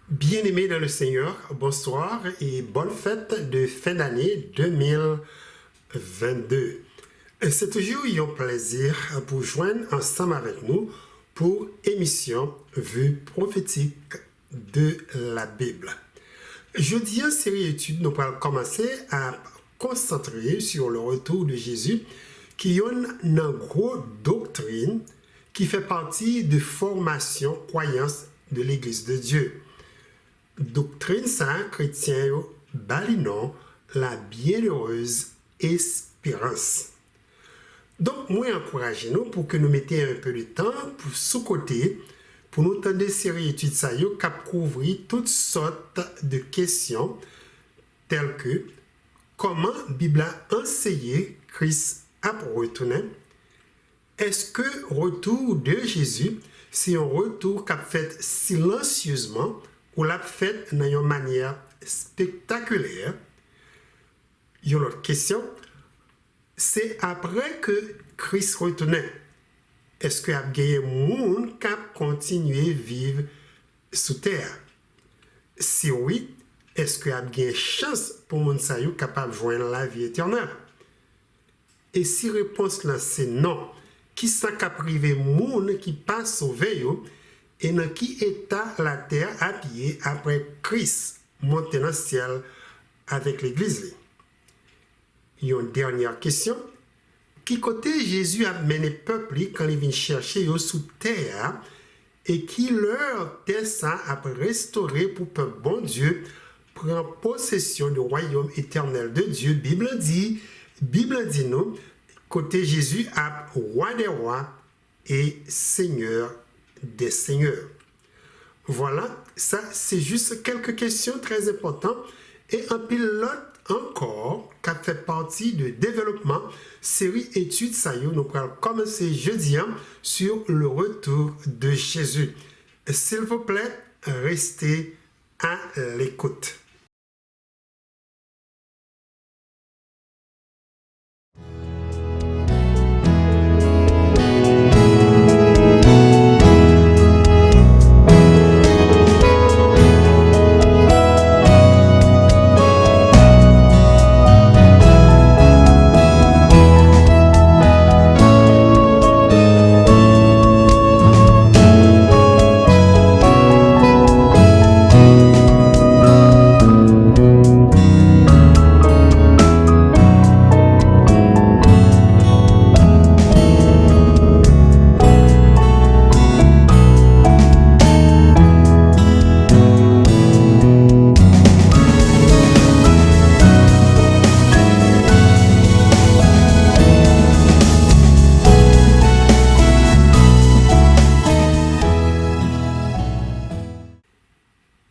Bien-aimés dans le Seigneur, bonsoir et bonne fête de fin d'année 2022. C'est toujours un plaisir pour joindre ensemble avec nous pour émission Vue prophétique de la Bible. Jeudi, en série études, nous allons commencer à concentrer sur le retour de Jésus qui est une grosse doctrine qui fait partie de formation croyance de l'Église de Dieu. Doctrine ça, chrétien, balinon, la bienheureuse espérance. Donc, moi, encouragez-nous pour que nous mettions un peu de temps pour sous-côté, pour nous tendre des séries études ça, qui couvrir toutes sortes de questions, telles que comment la Bible a enseigné Christ a retourné. Est-ce que le retour de Jésus, c'est un retour qu'a fait silencieusement ou l'a fait d'une manière spectaculaire? Il y a une autre question. C'est après que Christ retournait. Est-ce qu'il y a des gens qui ont continué à vivre sous terre? Si oui, est-ce qu'il y a des chances pour les gens qui capables de joindre la vie éternelle? Et si la réponse là c'est non, qui sont privé les gens qui passent sauver et dans qui état la terre a pied après Christ monté dans le ciel avec l'Église? Il y a une dernière question. Qui côté Jésus a mené le peuple quand il vient chercher sous terre et qui leur dessein a restauré pour le peuple bon Dieu prend possession du royaume éternel de Dieu? Bible dit nous, côté Jésus a roi des rois et seigneur des seigneurs. Voilà, ça c'est juste quelques questions très importantes et un pilote encore qui fait partie de développement série études ça y est, nous allons commencer jeudi sur le retour de Jésus. S'il vous plaît, restez à l'écoute.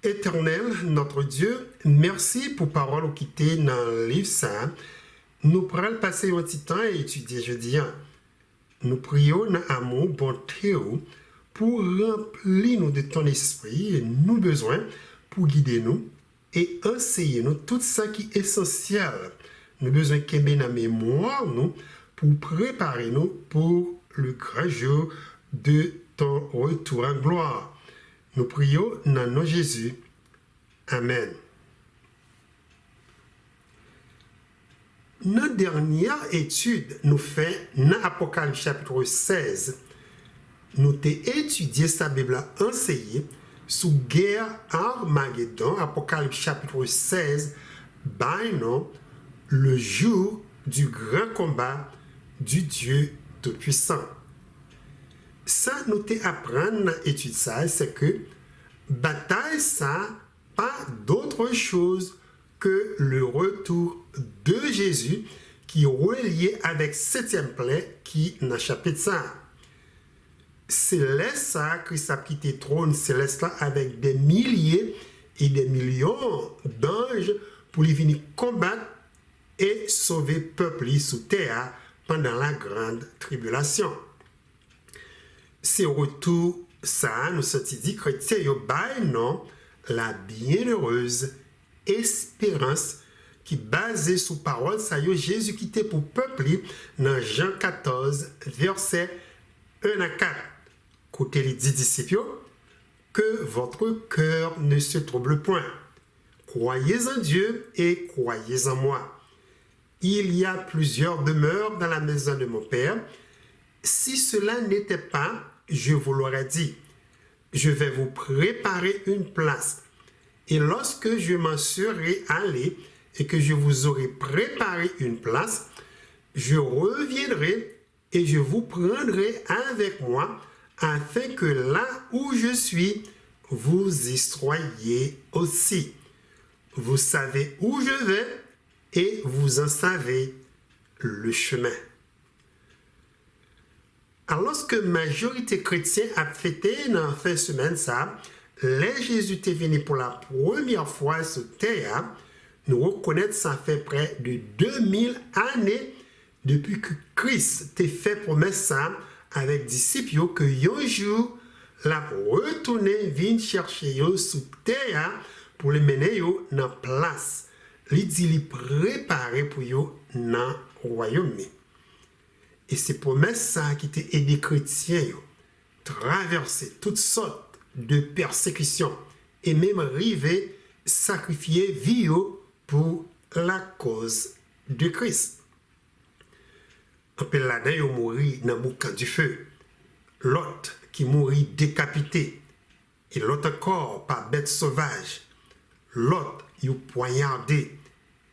Éternel, notre Dieu, merci pour parole qui était dans le livre saint. Nous pourrons passer un petit temps et étudier jeudi. Nous prions dans amour, bonté, pour remplir nous de ton esprit et nous besoin pour guider nous et enseigner nous tout ça qui est essentiel. Nous besoin qu'il y ait dans mémoire nous pour préparer nous pour le grand jour de ton retour en gloire. Nous prions dans le nom de Jésus. Amen. Notre dernière étude nous fait dans Apocalypse chapitre 16. Nous avons étudié sa Bible enseignée sous guerre Armageddon, Apocalypse chapitre 16, non, le jour du grand combat du Dieu Tout-Puissant. Ça, nous apprendre dans l'étude ça, c'est que bataille ça, pas d'autre chose que le retour de Jésus qui est relié avec septième plaie qui est dans le chapitre ça. C'est là ça, Christ a quitté le trône céleste là avec des milliers et des millions d'anges pour lui venir combattre et sauver le peuple sous terre pendant la grande tribulation. C'est au retour ça, nous sommes dit chrétien, non, la bienheureuse espérance qui est basée sur parole, ça y est, Jésus qui était pour peuple dans Jean 14, verset 1 à 4. Côté les 10 disciples, que votre cœur ne se trouble point. Croyez en Dieu et croyez en moi. Il y a plusieurs demeures dans la maison de mon Père. Si cela n'était pas, je vous l'aurais dit. Je vais vous préparer une place. Et lorsque je m'en serai allé et que je vous aurai préparé une place, je reviendrai et je vous prendrai avec moi afin que là où je suis, vous y soyez aussi. Vous savez où je vais et vous en savez le chemin. Alors que la majorité chrétienne a fêté dans la fin de semaine, ça, les Jésus est venu pour la première fois sur terre, nous reconnaître ça fait près de 2000 années depuis que Christ t'a fait promesse ça avec disciples que un jour la retourner venir chercher yo sur terre pour les mener yo dans place. Il dit li préparer pour yo dans royaume. Et c'est promesse ça qui t'a aidé les chrétiens yo traverser toutes sortes de persécutions et même arriver sacrifier vie yo pour la cause de Christ. Un peu là-dedans, il mourit dans le boucan du feu. L'autre qui mourit décapité. Et l'autre encore par bête sauvage. L'autre, il poignardé.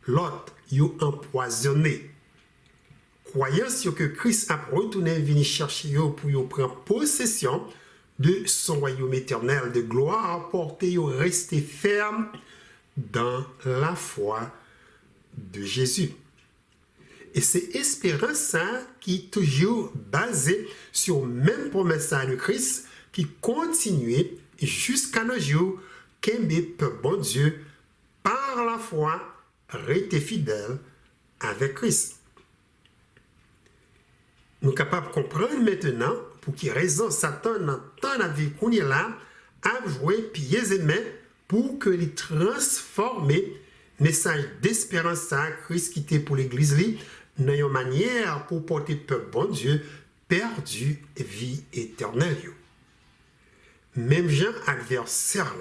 L'autre, il empoisonné. Croyant que Christ a retourné venir chercher pour prendre possession de son royaume éternel de gloire, porter rester ferme dans la foi de Jésus. Et c'est espérance ça qui est toujours basée sur la même promesse de Christ qui continue jusqu'à nos jours qu'un peuple bon Dieu par la foi reste fidèle avec Christ. Nous sommes capables de comprendre maintenant pour quelle raison Satan dans tant la vie qu'on est là a joué pieds et mains pour que les transformer message d'espérance à Christ qui était pour l'église dans une manière pour porter peuple bon Dieu perdu vie éternelle. Même Jean adversaire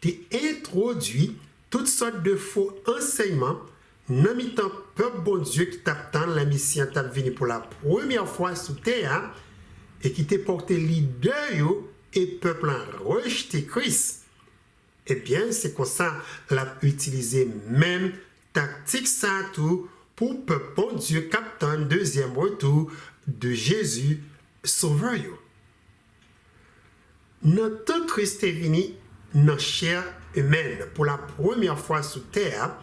t'a introduit toutes sortes de faux enseignements dans le temps peuple bon Dieu qui t'attend la mission t'a venu pour la première fois sous terre et qui t'a porté leader et peuple a rejeté Christ. Eh bien, c'est comme ça l'a utilisé même tactique ça tout pour peuple bon Dieu captant deuxième retour de Jésus sauveur. Notre Christ est venu dans la chair humaine pour la première fois sur terre.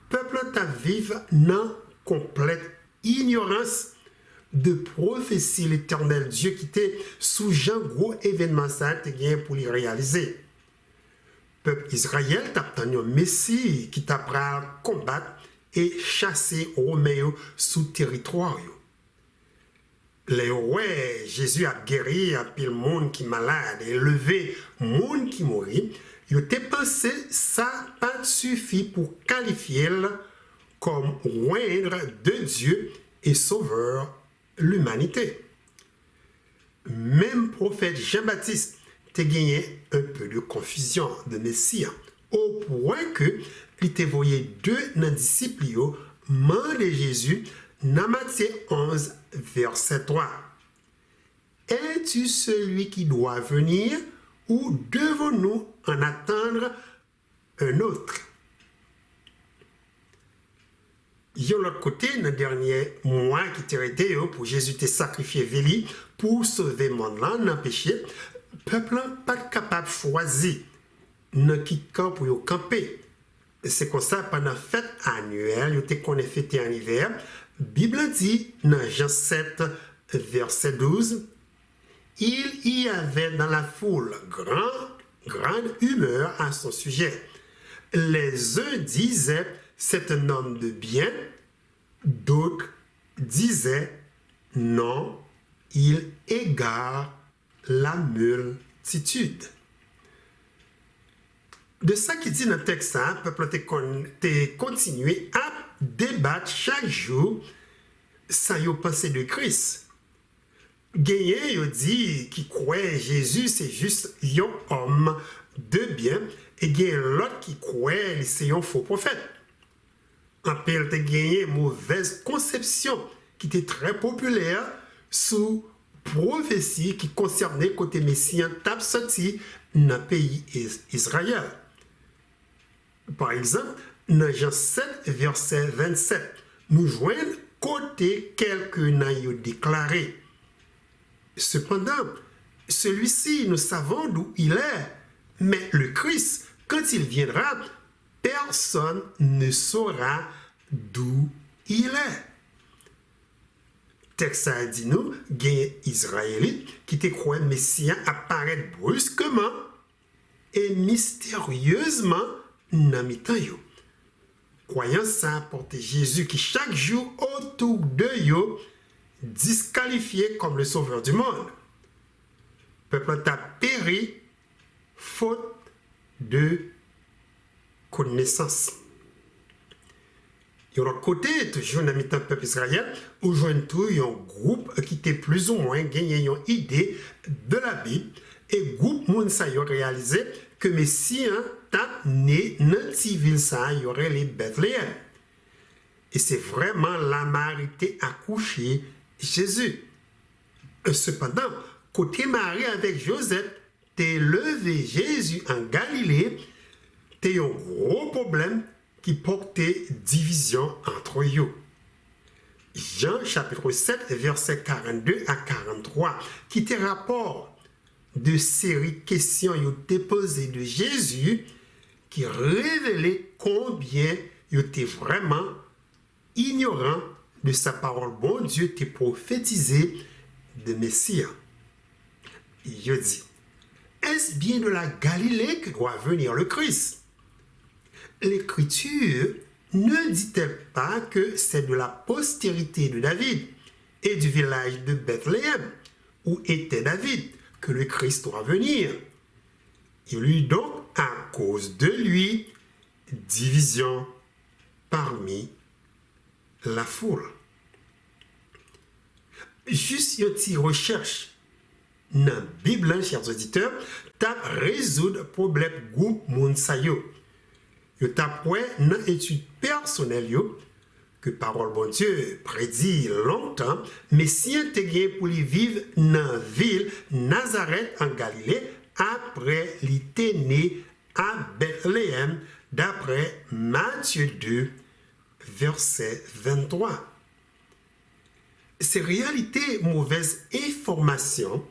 Peuple t'a vivre dans complète ignorance de prophétie l'éternel Dieu qui était sous Jean gros événement ça pour les réaliser. Peuple Israël t'a attendu un Messie qui t'a prêt à combattre et chasser Romains sous territoire. Les ouais, Jésus a guéri un pile monde qui est malade et levé monde qui mourit. Il était pensé ça pas suffit pour qualifier comme oindre de Dieu et sauveur l'humanité. Même prophète Jean-Baptiste t'a gagné un peu de confusion de Messie au point que il t'a voyé deux dans disciples de Jésus dans Matthieu 11 verset 3. Es-tu celui qui doit venir ou devons-nous en attendre un autre? De l'autre côté, dans le dernier mois qui t'a été pour Jésus t'a sacrifié Véli pour sauver le monde là, dans le péché, le peuple n'est pas capable de choisir dans qui camp pour camper. C'est comme ça, pendant la fête annuelle, qu'on a fêté en hiver, la Bible dit dans Jean 7, verset 12, il y avait dans la foule grande humeur à son sujet. Les uns disaient, c'est un homme de bien, d'autres disaient, non, il égare la multitude. De ça qui dit dans le texte, le peuple a continué à débattre chaque jour sans y penser de Christ. Gagné, il dit qui croit Jésus, c'est juste un homme de bien, et il y a l'autre qui croit c'est un faux prophète. En pile, il gagné une mauvaise conception qui était très populaire sous prophétie qui concernait côté Messie tape sorti dans le pays Israël. Par exemple, dans Jean 7, verset 27, nous joignons côté quelqu'un a déclaré. Cependant, celui-ci, nous savons d'où il est, mais le Christ, quand il viendra, personne ne saura d'où il est. Texte a dit nous, il y a un Israélite qui te croit Messie apparaître brusquement et mystérieusement dans le temps. Croyant ça porter Jésus qui chaque jour autour de eux disqualifié comme le sauveur du monde. Le peuple a péri faute de connaissance. De l'autre côté, toujours dans le peuple israélien, où joignent tout un groupe qui était plus ou moins gagné une idée de la Bible et groupe moun sa yo réalisé que Messie t'a né dans civil ça y aurait les Bethléem. Et c'est vraiment la Marie qui a accouché Jésus. Cependant, côté Marie avec Joseph, t'es levé Jésus en Galilée, t'es un gros problème qui portait division entre eux. Jean chapitre 7, verset 42 à 43, qui te rapport de série questions déposées de Jésus, qui révélait combien il était vraiment ignorant de sa parole. Bon Dieu t'a prophétisé de Messie. Il dit, est-ce bien de la Galilée que doit venir le Christ? L'Écriture ne dit-elle pas que c'est de la postérité de David et du village de Bethléem, où était David, que le Christ doit venir? Il y eut donc, à cause de lui, division parmi la foule. Juste une petite recherche dans la Bible, chers auditeurs, tape résoudre le problème groupe Mounsayo. Yo tapoué dans étude personnelle que parole bon Dieu prédit longtemps, mais si on te gagne pour lui vivre dans la ville Nazareth en Galilée, après il était né à Bethléem, d'après Matthieu 2, verset 23. Ces réalités, mauvaises informations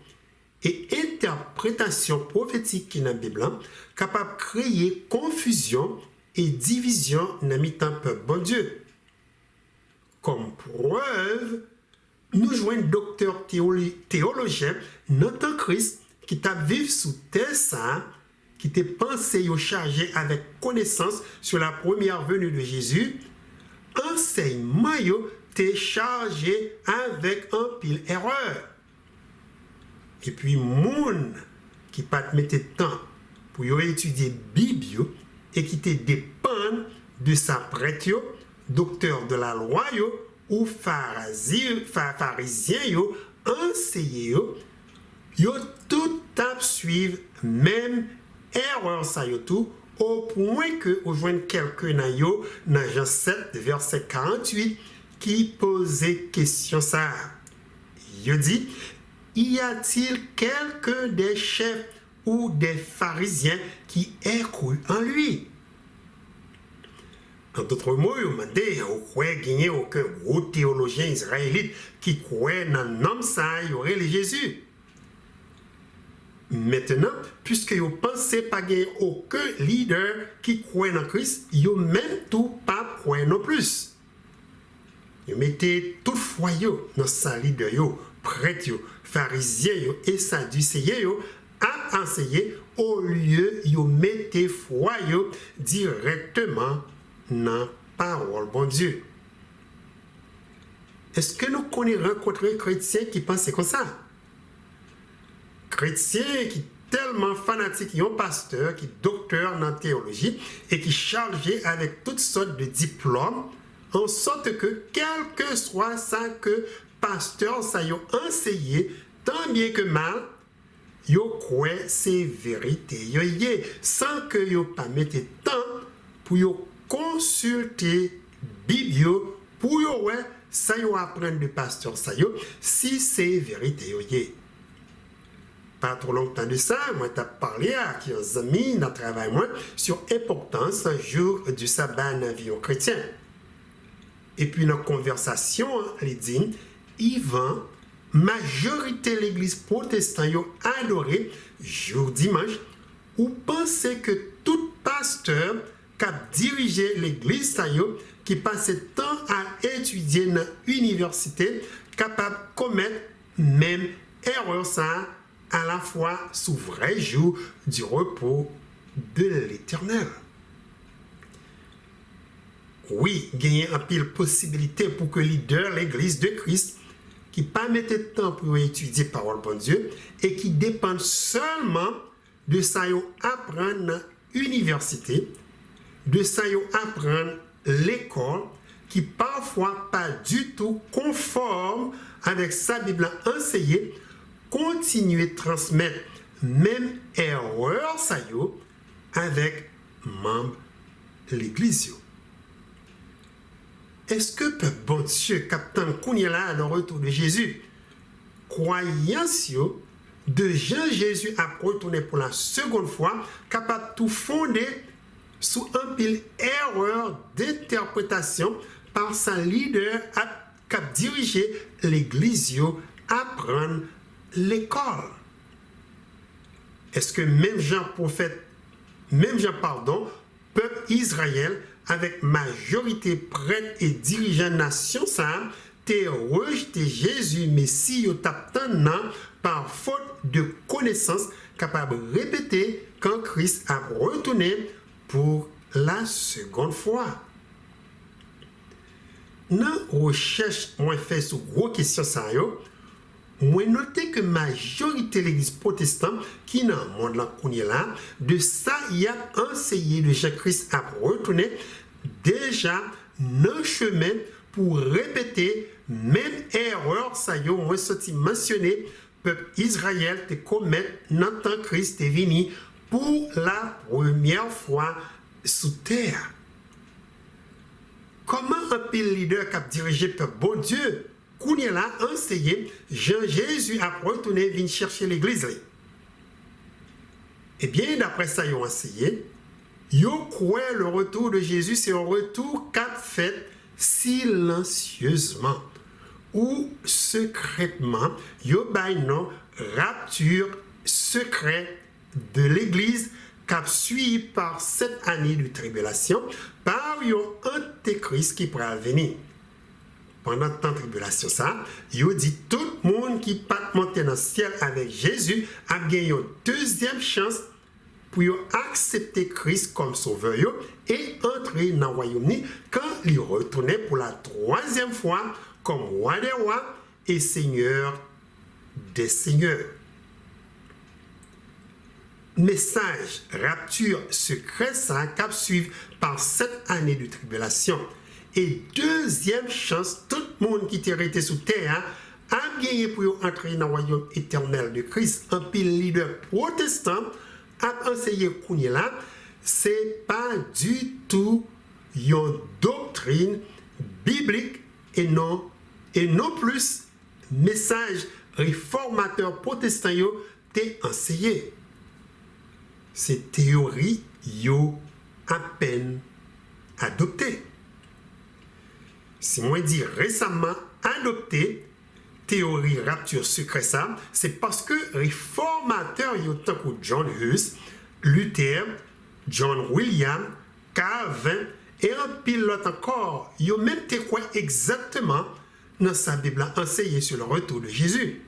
et interprétations prophétiques qui dans la Bible, capables de créer confusion et division dans le peuple bon Dieu. Comme preuve, nous jouons un docteur théologien, notre Christ, qui t'a vécu sous terre ça, qui t'a pensé au chargé avec connaissance sur la première venue de Jésus, enseignement t'es chargé avec un pile erreur. Et puis, moun qui pas te mettre temps pour étudier Bible et qui te dépend de sa prêtre, docteur de la loi ou pharisien, enseignant, yo tout à suivre même erreur ça tout au point que on joint quelqu'un dans Jean 7 verset 48 qui posait question ça. Il dit, y a-t-il quelqu'un des chefs ou des pharisiens qui ait cru en lui? En d'autres mots, il m'a dit, on ne gagner aucun gros théologien israélite qui croit dans l'homme ça, il y aurait le Jésus. Maintenant, puisque vous pensez pas gagner aucun leader qui croit dans Christ, vous même tout pas croire non plus. Vous mettez tout foyer dans sa leader, prêtre, pharisien et sadducéen à enseigner au lieu de mettre foyer directement dans la parole bon Dieu. Est-ce que nous connaissons rencontrer un chrétien qui pense comme ça? Chrétien qui tellement fanatique, un pasteur qui est docteur dans la théologie et qui est chargé avec toutes sortes de diplômes, en sorte que quel que soit ça que pasteur ça y a enseigné, tant bien que mal, yo croit ces vérités yo yé, sans que yo pas mette temps pour yo consulter Bible pour yo ouais ça yo apprendre de pasteur ça yo si c'est vérité yo yé. Pas trop longtemps de ça, moi t'as parlé à qui aux amis dans travail moi sur l'importance un jour du sabbat dans la vie chrétien. Et puis dans la conversation, les dit, Yvan, majorité l'église protestante a adoré jour dimanche ou pensez que tout pasteur qui a dirigé l'église qui passe temps à étudier dans l'université capable de commettre même erreur ça à la fois sous vrai jour du repos de l'Éternel. Oui, gagner un pile possibilité pour que leader l'église de Christ qui pas mettre temps pour étudier parole bon Dieu et qui dépendent seulement de ça yo apprendre dans l'université, de ça yo apprendre l'école qui parfois pas du tout conforme avec sa Bible enseignée, continuer de transmettre même erreur ça yo avec membres de l'église. Est-ce que peuple bon Dieu, captain Kounyela à le retour de Jésus, croyance de Jean-Jésus a retourné pour la seconde fois, capable de tout fonder sous un pile erreur d'interprétation par sa leader qui a dirigé l'église à prendre l'école. Est-ce que même Jean prophète, peuple Israël, avec majorité prêtre et dirigeant nation ça t'es rejeté Jésus Messie au tapant par faute de connaissance capable de répéter quand Christ a retourné pour la seconde fois. Dans recherche moi fait sur gros question ça yo, moi noté que majorité l'église protestante qui dans le monde là qu'on est là de ça y a enseigné de Jésus-Christ a retourné déjà nos chemins pour répéter même erreur ça yo moi sorti mentionné peuple Israël te commettre dans temps Christ est venu pour la première fois sous terre. Comment un pile leader qui a dirigé peuple bon Dieu Kounyela a enseigné Jean-Jésus a retourné venir chercher l'église. Eh bien, d'après ça, ils ont enseigné, ils croient le retour de Jésus, c'est un retour qu'a fait silencieusement ou secrètement. Ils ont rapture secrète de l'église qu'a suivi par 7 années de tribulation par un antéchrist qui pourra venir. Pendant tant de tribulation, ça, il dit tout le monde qui part monter dans le ciel avec Jésus a gagné une deuxième chance pour accepter Christ comme sauveur et entrer dans le royaume quand il retournait pour la troisième fois comme roi des rois et seigneur des seigneurs. Message, rapture, secret, ça cap suivre par 7 années de tribulation. Et deuxième chance, tout le monde qui était resté sous terre a gagné pour entrer dans le royaume éternel de Christ. Un pile leader protestant a enseigné Kounyela, c'est pas du tout une doctrine biblique et non plus message réformateur protestant t'est enseigné. C'est théorie yo à peine adoptée. Si moi dis récemment adopté théorie rapture secret ça, c'est parce que réformateurs tant que John Hus, Luther, John William, Calvin et un pilote encore, ils ont même te quoi exactement dans sa Bible enseignée sur le retour de Jésus.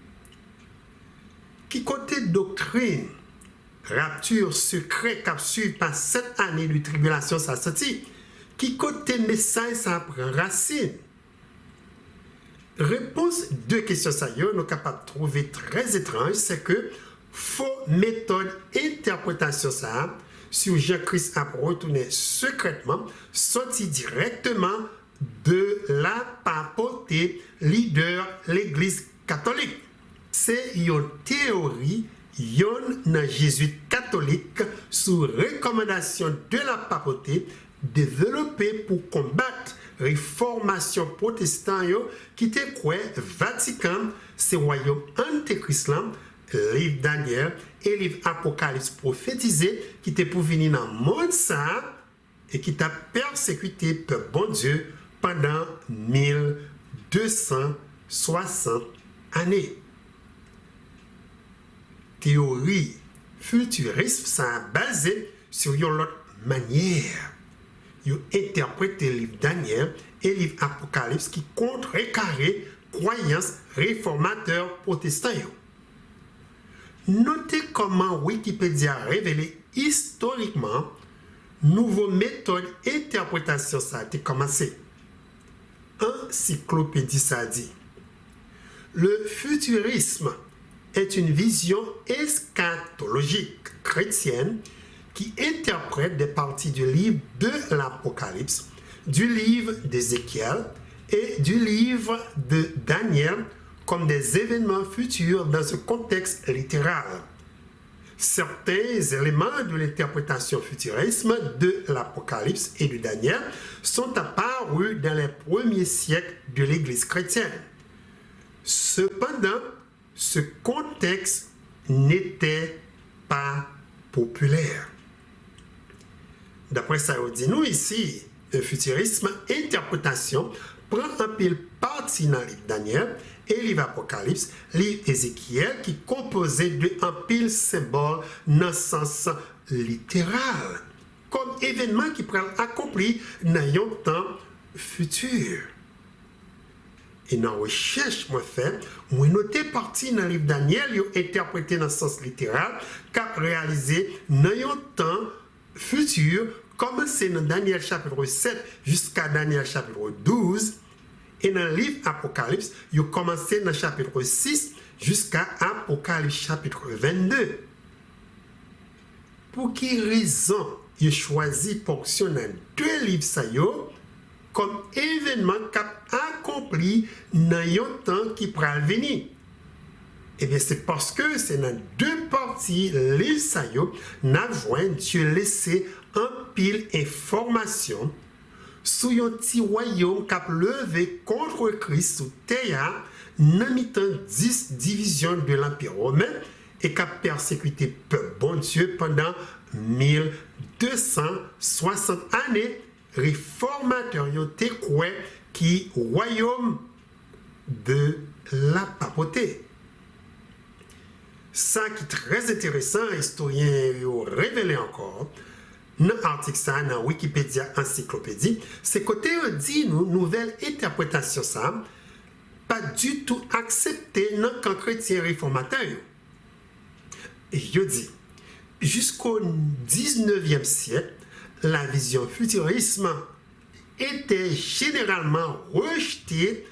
Qui côté doctrine rapture secret qu'a suivi par 7 années de tribulation ça sorti. Qui côté message ça prend racine? Réponse deux questions ça nous sommes capables de trouver très étrange, c'est que faux méthode interprétation ça sur Jésus-Christ a retourné secrètement sorti directement de la papauté leader l'église catholique. c'est une théorie d'un jésuite catholique sous recommandation de la papauté développée pour combattre la réformation protestante qui était quoi Vatican, c'est royaume antéchrist, livre Daniel et livre Apocalypse prophétisé qui était pour venir dans le monde ça et qui t'a persécuté par bon Dieu pendant 1260 années. Théorie futuriste, ça a basé sur une autre manière. Ils ont interprété le livre Daniel et le livre Apocalypse qui contrecarrent croyances réformateurs protestants. Notez comment Wikipédia a révélé historiquement nouvelles méthodes d'interprétation ça a été commencé. Encyclopédie ça dit. Le futurisme est une vision eschatologique chrétienne qui interprète des parties du livre de l'Apocalypse, du livre d'Ézéchiel et du livre de Daniel comme des événements futurs dans un contexte littéral. Certains éléments de l'interprétation futurisme de l'Apocalypse et de Daniel sont apparus dans les premiers siècles de l'Église chrétienne. Cependant, ce contexte n'était pas populaire. D'après ça, dit nous ici, le futurisme interprétation prend un pile partie dans le livre Daniel et le livre Apocalypse, livre Ézéchiel qui composait de un pile symbole dans le sens littéral, comme événement qui prend accompli dans un temps futur. Et dans la recherche que je fais, je noté partie dans le livre Daniel, interprété dans le sens littéral, qu'a réalisé dans un temps futur, comme c'est dans Daniel chapitre 7 jusqu'à Daniel chapitre 12. Et dans le livre Apocalypse, il a commencé dans le chapitre 6 jusqu'à Apocalypse chapitre 22. Pour quelle raison il a choisi portion dans deux livres ça comme événement qu'a accompli dans un temps qui pourra venir? Eh bien, c'est parce que c'est dans deux parties livre ça n'a joint Dieu laissé un pile information sous un petit royaume qui a levé contre Christ sous terre, dans mi-temps 10 divisions de l'Empire romain et qui a persécuté le peuple bon Dieu pendant 1260 années. Réformateurs étaient quoi qui royaume de la papauté. Ça qui est très intéressant, historien a révélé encore, dans l'article ça, dans Wikipédia Encyclopédie, c'est côté dit nous nouvelle interprétation ça, pas du tout accepté dans le camp chrétien réformateur. Et je dis, jusqu'au 19e siècle, la vision futurisme était généralement rejetée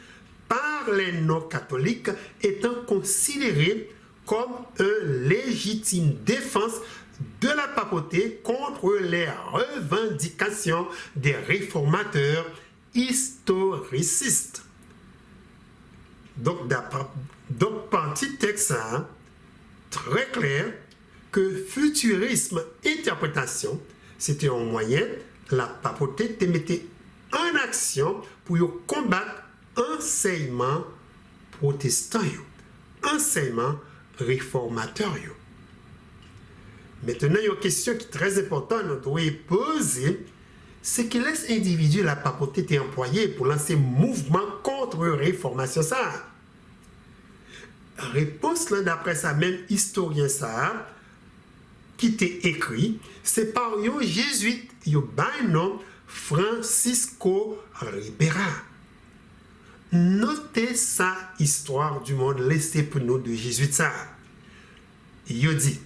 par les non-catholiques, étant considérée comme une légitime défense de la papauté contre les revendications des réformateurs historicistes. Donc, par petit texte, très clair que futurisme interprétation, c'était un moyen, la papauté te mettait en action pour combattre enseignement protestant, enseignement réformateur. Maintenant, il y a une question qui est très importante, nous devons poser, c'est que les individus, la papauté était employée pour lancer mouvement contre la réformation ça. Réponse là, d'après ça, même historien ça, qui était écrit, c'est par un jésuite, un nom Francisco Ribera. Notez sa histoire du monde laissée pour nous de jésuite ça. Il dit,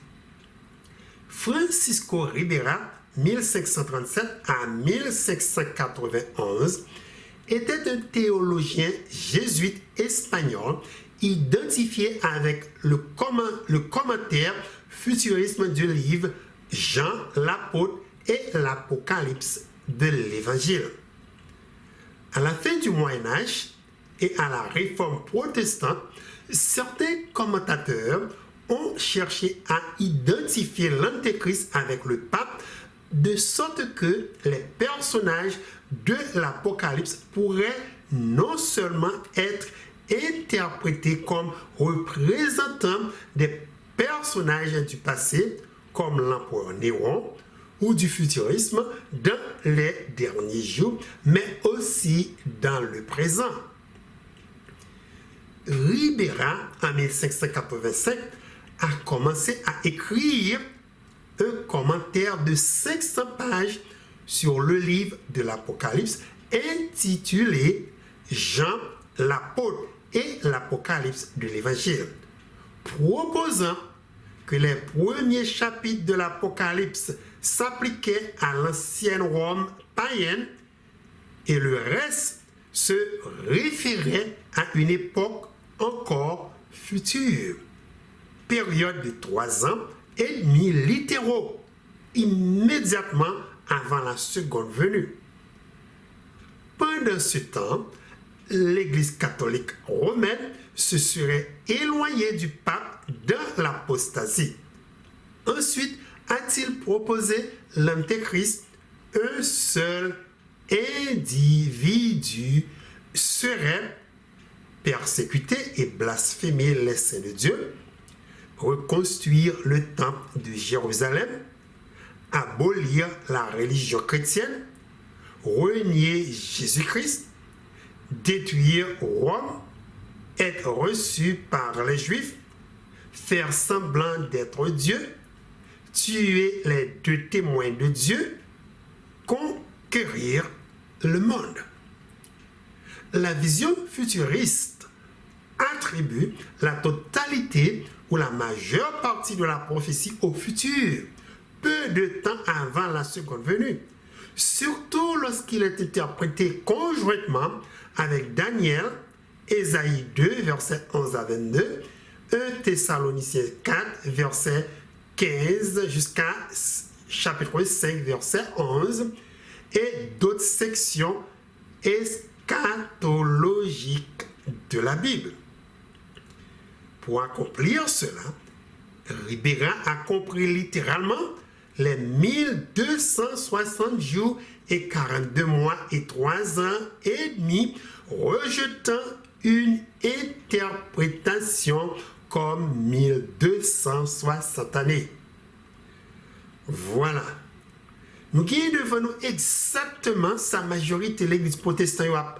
Francisco Ribera, 1537 à 1591, était un théologien jésuite espagnol identifié avec le commentaire futurisme du livre Jean l'apôtre et l'Apocalypse de l'Évangile. À la fin du Moyen Âge et à la Réforme protestante, Certains commentateurs ont cherché à identifier l'Antéchrist avec le pape de sorte que les personnages de l'Apocalypse pourraient non seulement être interprétés comme représentants des personnages du passé, comme l'empereur Néron, ou du futurisme dans les derniers jours, mais aussi dans le présent. Ribera, en 1585, a commencé à écrire un commentaire de 500 pages sur le livre de l'Apocalypse intitulé Jean l'apôtre et l'Apocalypse de l'Évangile, proposant que les premiers chapitres de l'Apocalypse s'appliquaient à l'ancienne Rome païenne et le reste se référait à une époque encore future, période de 3 ans et demi littéraux, immédiatement avant la seconde venue. Pendant ce temps, l'Église catholique romaine se serait éloignée du pape dans l'apostasie. Ensuite, a-t-il proposé l'Antéchrist, un seul individu serait persécuter et blasphémer les saints de Dieu, reconstruire le temple de Jérusalem, abolir la religion chrétienne, renier Jésus-Christ, détruire Rome, être reçu par les Juifs, faire semblant d'être Dieu, tuer les 2 témoins de Dieu, conquérir le monde. La vision futuriste attribue la totalité ou la majeure partie de la prophétie au futur, peu de temps avant la seconde venue, surtout lorsqu'il est interprété conjointement avec Daniel, Ésaïe 2, versets 11 à 22, 1 Thessaloniciens 4, verset 15 jusqu'à chapitre 5, verset 11, et d'autres sections eschatologiques de la Bible. Pour accomplir cela, Ribera a compris littéralement les 1260 jours et 42 mois et 3 ans et demi, rejetant une interprétation comme 1260 années. Voilà. Nous avons devant nous exactement sa majorité, l'Église protestante a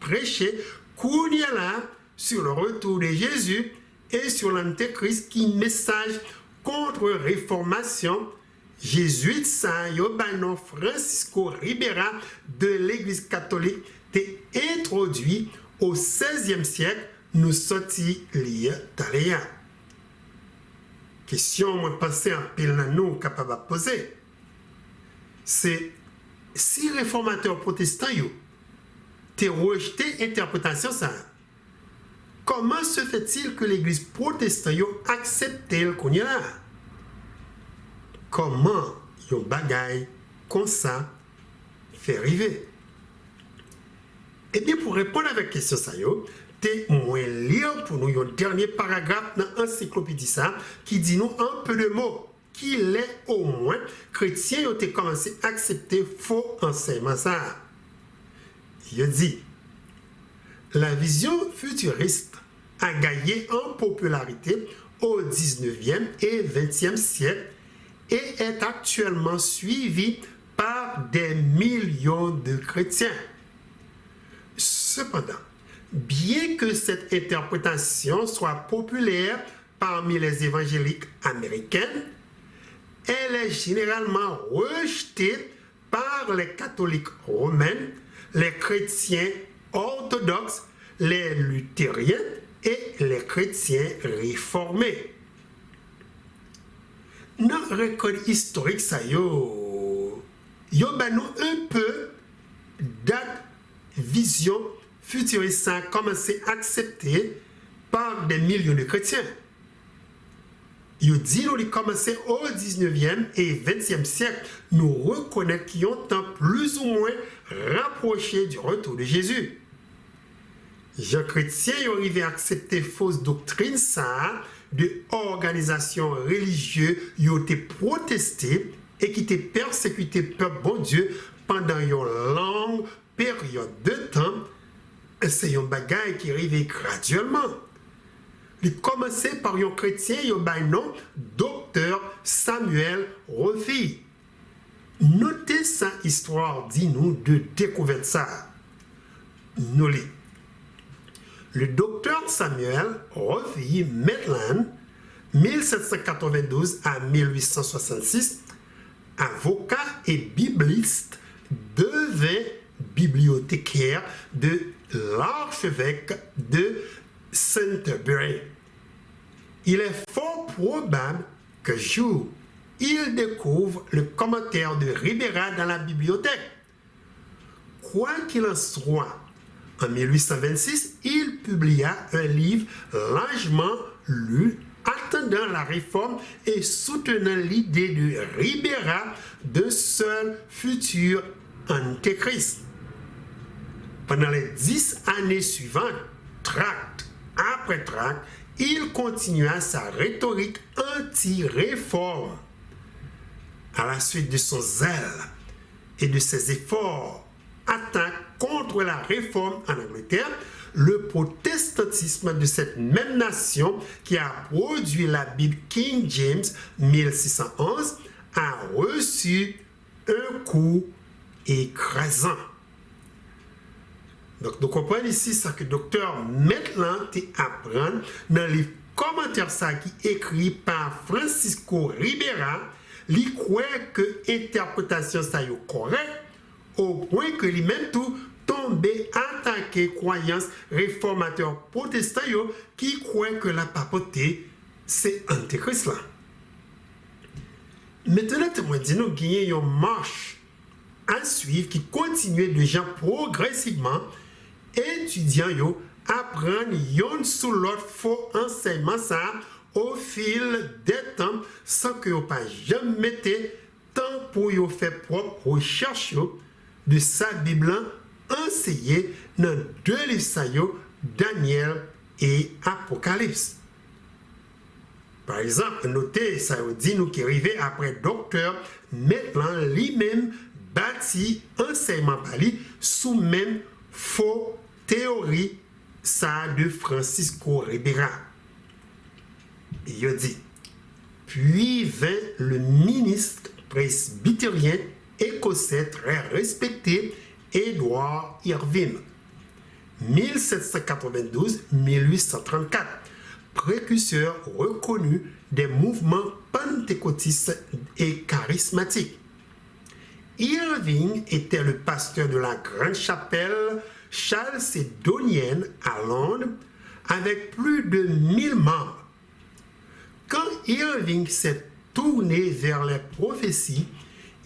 prêché là sur le retour de Jésus et sur l'Antéchrist qui message contre réformation jésuite Saint-Yobanon Francisco Ribera de l'Église catholique t'est introduit au XVIe siècle, nous sortis lire Taléa. Question, moi, pensée en pile dans nous, capable de poser. C'est si réformateurs protestants t'ont rejeté l'interprétation ça. Comment se fait-il que l'Église protestante a accepté le qu'on y là? Comment yon bagaille comme ça fait arriver? Et bien pour répondre à la question ça t'es moins lire pour nous un dernier paragraphe dans l'encyclopédie ça qui dit nous un peu de mots qu'il est au moins chrétiens ont commencé à accepter faux enseignement ça. Il dit la vision futuriste a gagné en popularité au 19e et 20e siècle et est actuellement suivie par des millions de chrétiens. Cependant, bien que cette interprétation soit populaire parmi les évangéliques américains, elle est généralement rejetée par les catholiques romains, les chrétiens orthodoxes, les luthériens et les chrétiens réformés. Dans le record historique, ça yo ben nous un peu date vision futuriste a commencé à accepter par des millions de chrétiens. Il dit nous commencé au 19e et 20e siècle, nous reconnaître qu'ils ont un plus ou moins rapproché du retour de Jésus. Jean chrétien yo arrivé à accepter fausse doctrine ça de organisation religieuse yo été protesté et qui était persécuté peuple bon Dieu pendant une longue période de temps. C'est un bagage qui arrive graduellement. Il commençait par un chrétien, un nom, docteur Samuel Rofi. Notez sa histoire, dis-nous, de découverte ça. Nous lisons. Le docteur Samuel Rofi Maitland, 1792 à 1866, avocat et bibliste, devint bibliothécaire de l'archevêque de Canterbury. Il est fort probable que jour il découvre le commentaire de Ribera dans la bibliothèque. Quoi qu'il en soit, en 1826, il publia un livre largement lu attendant la réforme et soutenant l'idée de Ribera d'un seul futur antéchrist. Pendant les 10 années suivantes, tract après tract, il continua sa rhétorique anti-réforme. À la suite de son zèle et de ses efforts attaques contre la réforme en Angleterre, le protestantisme de cette même nation qui a produit la Bible King James 1611 a reçu un coup écrasant. Donc, nous comprenons ici ça que docteur Maitland apprend dans les commentaires ça qui écrit par Francisco Ribera, il croit que l'interprétation ça est correcte au point que lui-même tout tombé attaquer croyance réformateur protestant qui croient que la papauté c'est antéchrist là. Maintenant, moi dis nous gagner une marche à suivre qui continue de gens progressivement étudiants yo apprendre yon sous l'autre faux enseignement ça au fil des temps sans que yo pas jamais mette temps pour yo faire propre recherche de sa Bible enseignée dans deux livres ça yo, Daniel et Apocalypse. Par exemple, notez ça dit nous qui arrivé après docteur Maitland lui-même bâti enseignement par lui sous même faux théorie ça de Francisco Ribera. Il dit, puis vint le ministre presbytérien écossais très respecté Edward Irving, 1792-1834, précurseur reconnu des mouvements pentecôtistes et charismatiques. Irving était le pasteur de la grande chapelle chalcédonienne à Londres avec plus de 1000 membres. Quand Irving s'est tourné vers les prophéties,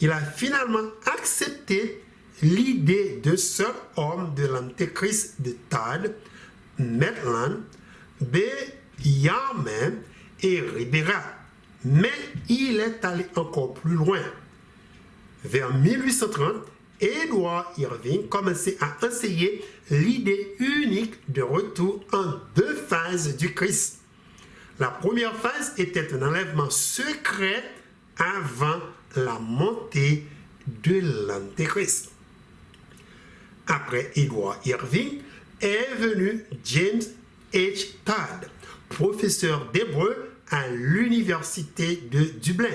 il a finalement accepté l'idée de seul homme de l'antéchrist de Todd, Maitland, B. Yarman et Ribera. Mais il est allé encore plus loin. Vers 1830, Edward Irving commençait à enseigner l'idée unique de retour en deux phases du Christ. La première phase était un enlèvement secret avant la montée de l'Antéchrist. Après Edward Irving est venu James H. Todd, professeur d'hébreu à l'université de Dublin.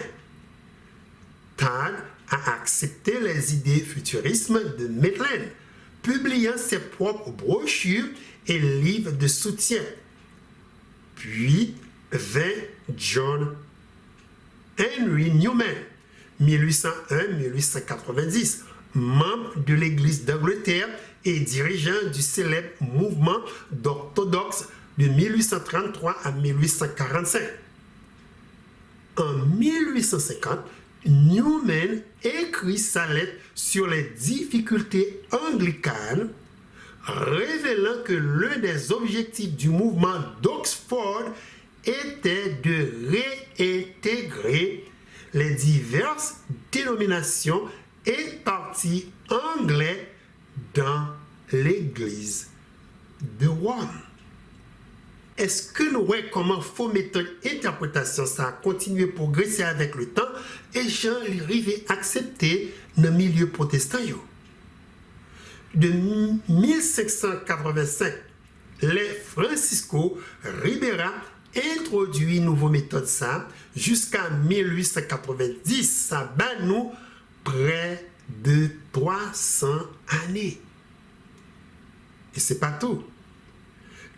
Todd a accepté les idées futurisme de Maitland, publiant ses propres brochures et livres de soutien. Puis vint John Henry Newman, 1801-1890, membre de l'Église d'Angleterre et dirigeant du célèbre mouvement d'orthodoxe de 1833 à 1845. En 1850, Newman écrit sa lettre sur les difficultés anglicanes, révélant que l'un des objectifs du mouvement d'Oxford était de réintégrer les diverses dénominations et partis anglais dans l'Église de Rome. Est-ce que nous voyons comment faux méthode interprétation ça a continué à progresser avec le temps et gens arrivent à accepter dans le milieu protestant? De 1585, les Francisco Ribera introduit une nouvelle méthode ça jusqu'à 1890. Ça bat nous près de 300 années. Et c'est pas tout.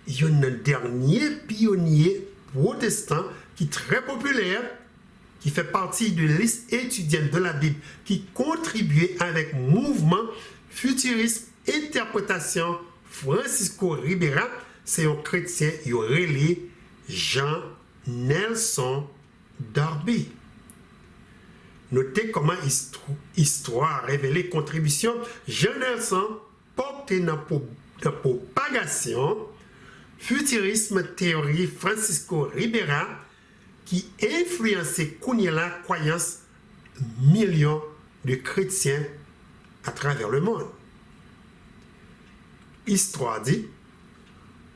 Il y a un dernier pionnier protestant qui est très populaire, qui fait partie de la liste étudiante de la Bible, qui contribuait avec mouvement futuriste interprétation Francisco Ribera. C'est un chrétien, il relé Jean Nelson Darby. Notez comment histoire révélée contribution Jean Nelson porte dans la propagation futurisme théorie Francisco Ribera qui influençait la croyance millions de chrétiens à travers le monde. Histoire dit,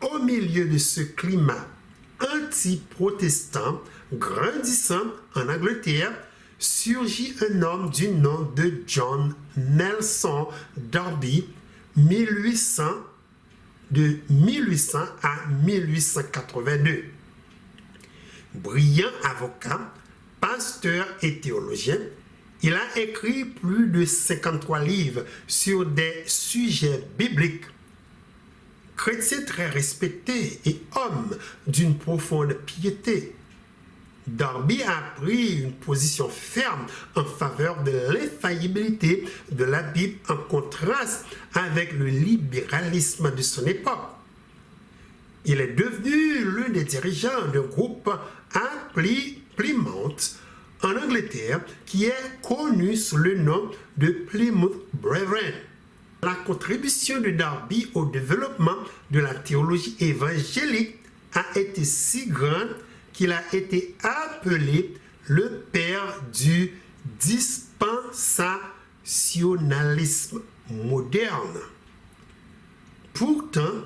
au milieu de ce climat anti-protestant grandissant en Angleterre, surgit un homme du nom de John Nelson Darby, de 1800 à 1882. Brillant avocat, pasteur et théologien, il a écrit plus de 53 livres sur des sujets bibliques. Chrétien très respecté et homme d'une profonde piété, Darby a pris une position ferme en faveur de l'infaillibilité de la Bible en contraste avec le libéralisme de son époque. Il est devenu l'un des dirigeants d'un groupe à Plymouth en Angleterre qui est connu sous le nom de Plymouth Brethren. La contribution de Darby au développement de la théologie évangélique a été si grande qu'il a été appelé le père du dispensationalisme moderne. Pourtant,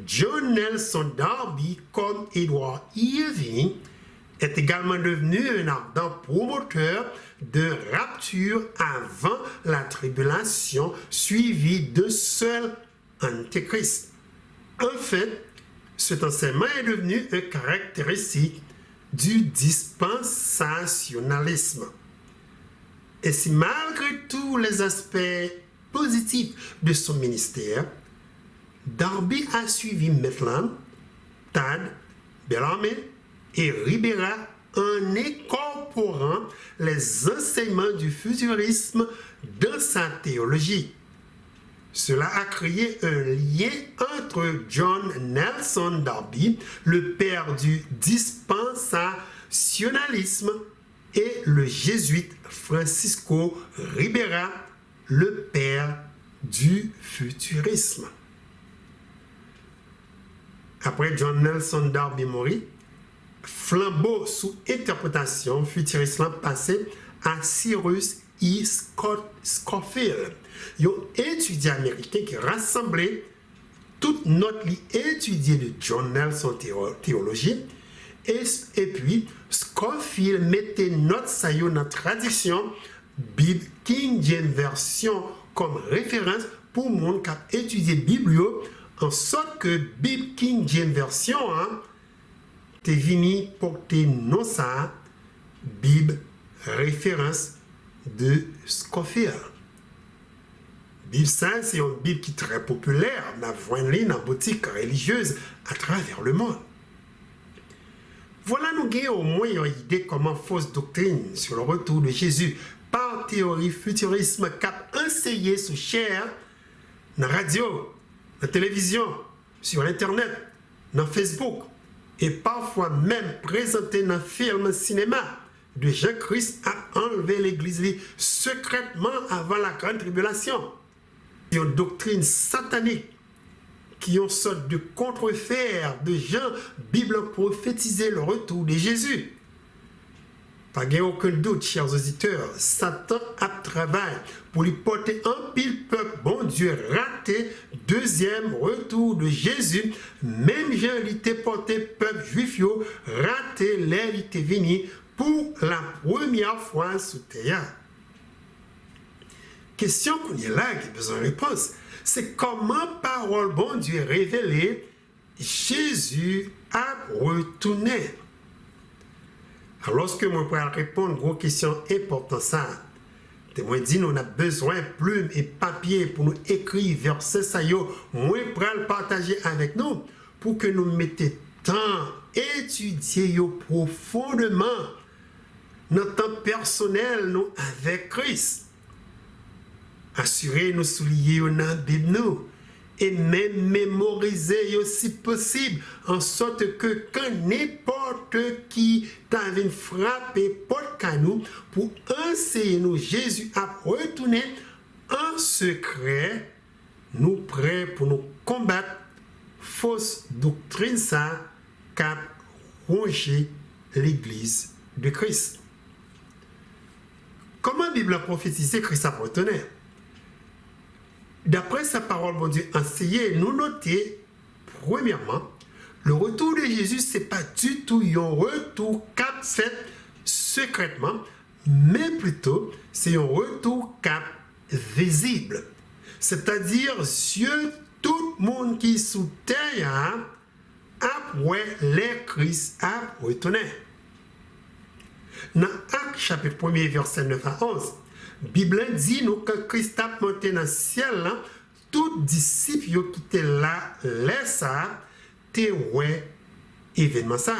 John Nelson Darby, comme Edward Irving, est également devenu un ardent promoteur de rapture avant la tribulation suivie d'un seul antéchrist. En fait, cet enseignement est devenu une caractéristique du dispensationalisme. Et si malgré tous les aspects positifs de son ministère, Darby a suivi Maitland, Tad, Bellarmine et Ribera en incorporant les enseignements du futurisme dans sa théologie. Cela a créé un lien entre John Nelson Darby, le père du dispensationalisme, et le jésuite Francisco Ribera, le père du futurisme. Après John Nelson Darby mourit, flambeau sous interprétation futuriste passé à Cyrus E. Scofield, un étudiant américain qui rassemblait toute notre étudiée de John Nelson théologie et puis Scofield mettait notre saillot dans la tradition Bible King James Version comme référence pour le monde qui a étudié Biblio, en sorte que Bible King James Version t'est venu porter non ça Bible référence de Scofield. Bible ça, c'est une Bible qui est très populaire dans la boutique religieuse à travers le monde. Voilà, nous avons au moins une idée comment fausse doctrine sur le retour de Jésus par théorie futurisme qu'a enseigné sous chair, dans la radio, dans la télévision, sur Internet, dans Facebook et parfois même présenté dans film cinéma de Jean-Christ a enlevé l'église secrètement avant la grande tribulation. C'est une doctrine satanique qui ont sorte de contrefaire de gens Bible prophétiser le retour de Jésus. Pas aucun doute, chers auditeurs, Satan a travaillé pour lui porter un pile peuple, bon Dieu, raté, deuxième retour de Jésus, même Jean, il était porté peuple juif, raté, l'air, il était venu pour la première fois sous terre. Question qu'on est là, qui a besoin de réponse, c'est comment parole, bon Dieu, révélée, Jésus a retourné. Alors, lorsque moi pourrais répondre aux questions importantes, ça, moi dit nous on a besoin de plumes et papier pour nous écrire verset ça yo, moi pourrais le partager avec nous pour que nous mettions temps étudier yo profondément notre temps personnel nous avec Christ. Assurer nous souliers dans la Bible nous. Et même mémoriser si possible, en sorte que quand n'importe qui t'a venu frapper porte nous pour enseigner nous Jésus a retourné en secret, nous prêts pour nous combattre fausse doctrine ça qu'a rongé l'Église de Christ. Comment la Bible a prophétisé Christ a retourné? D'après sa parole, bon Dieu, enseignée, nous notons, premièrement, le retour de Jésus, ce n'est pas du tout un retour cap fait secrètement, mais plutôt, c'est un retour cap visible. C'est-à-dire, Dieu, tout le monde qui est sous terre, après les Christ a retourné. Dans Actes chapitre 1er, verset 9 à 11, la Bible dit nous que Christ a monté dans le ciel, tous les disciples qui étaient là, ça, étaient événement ça.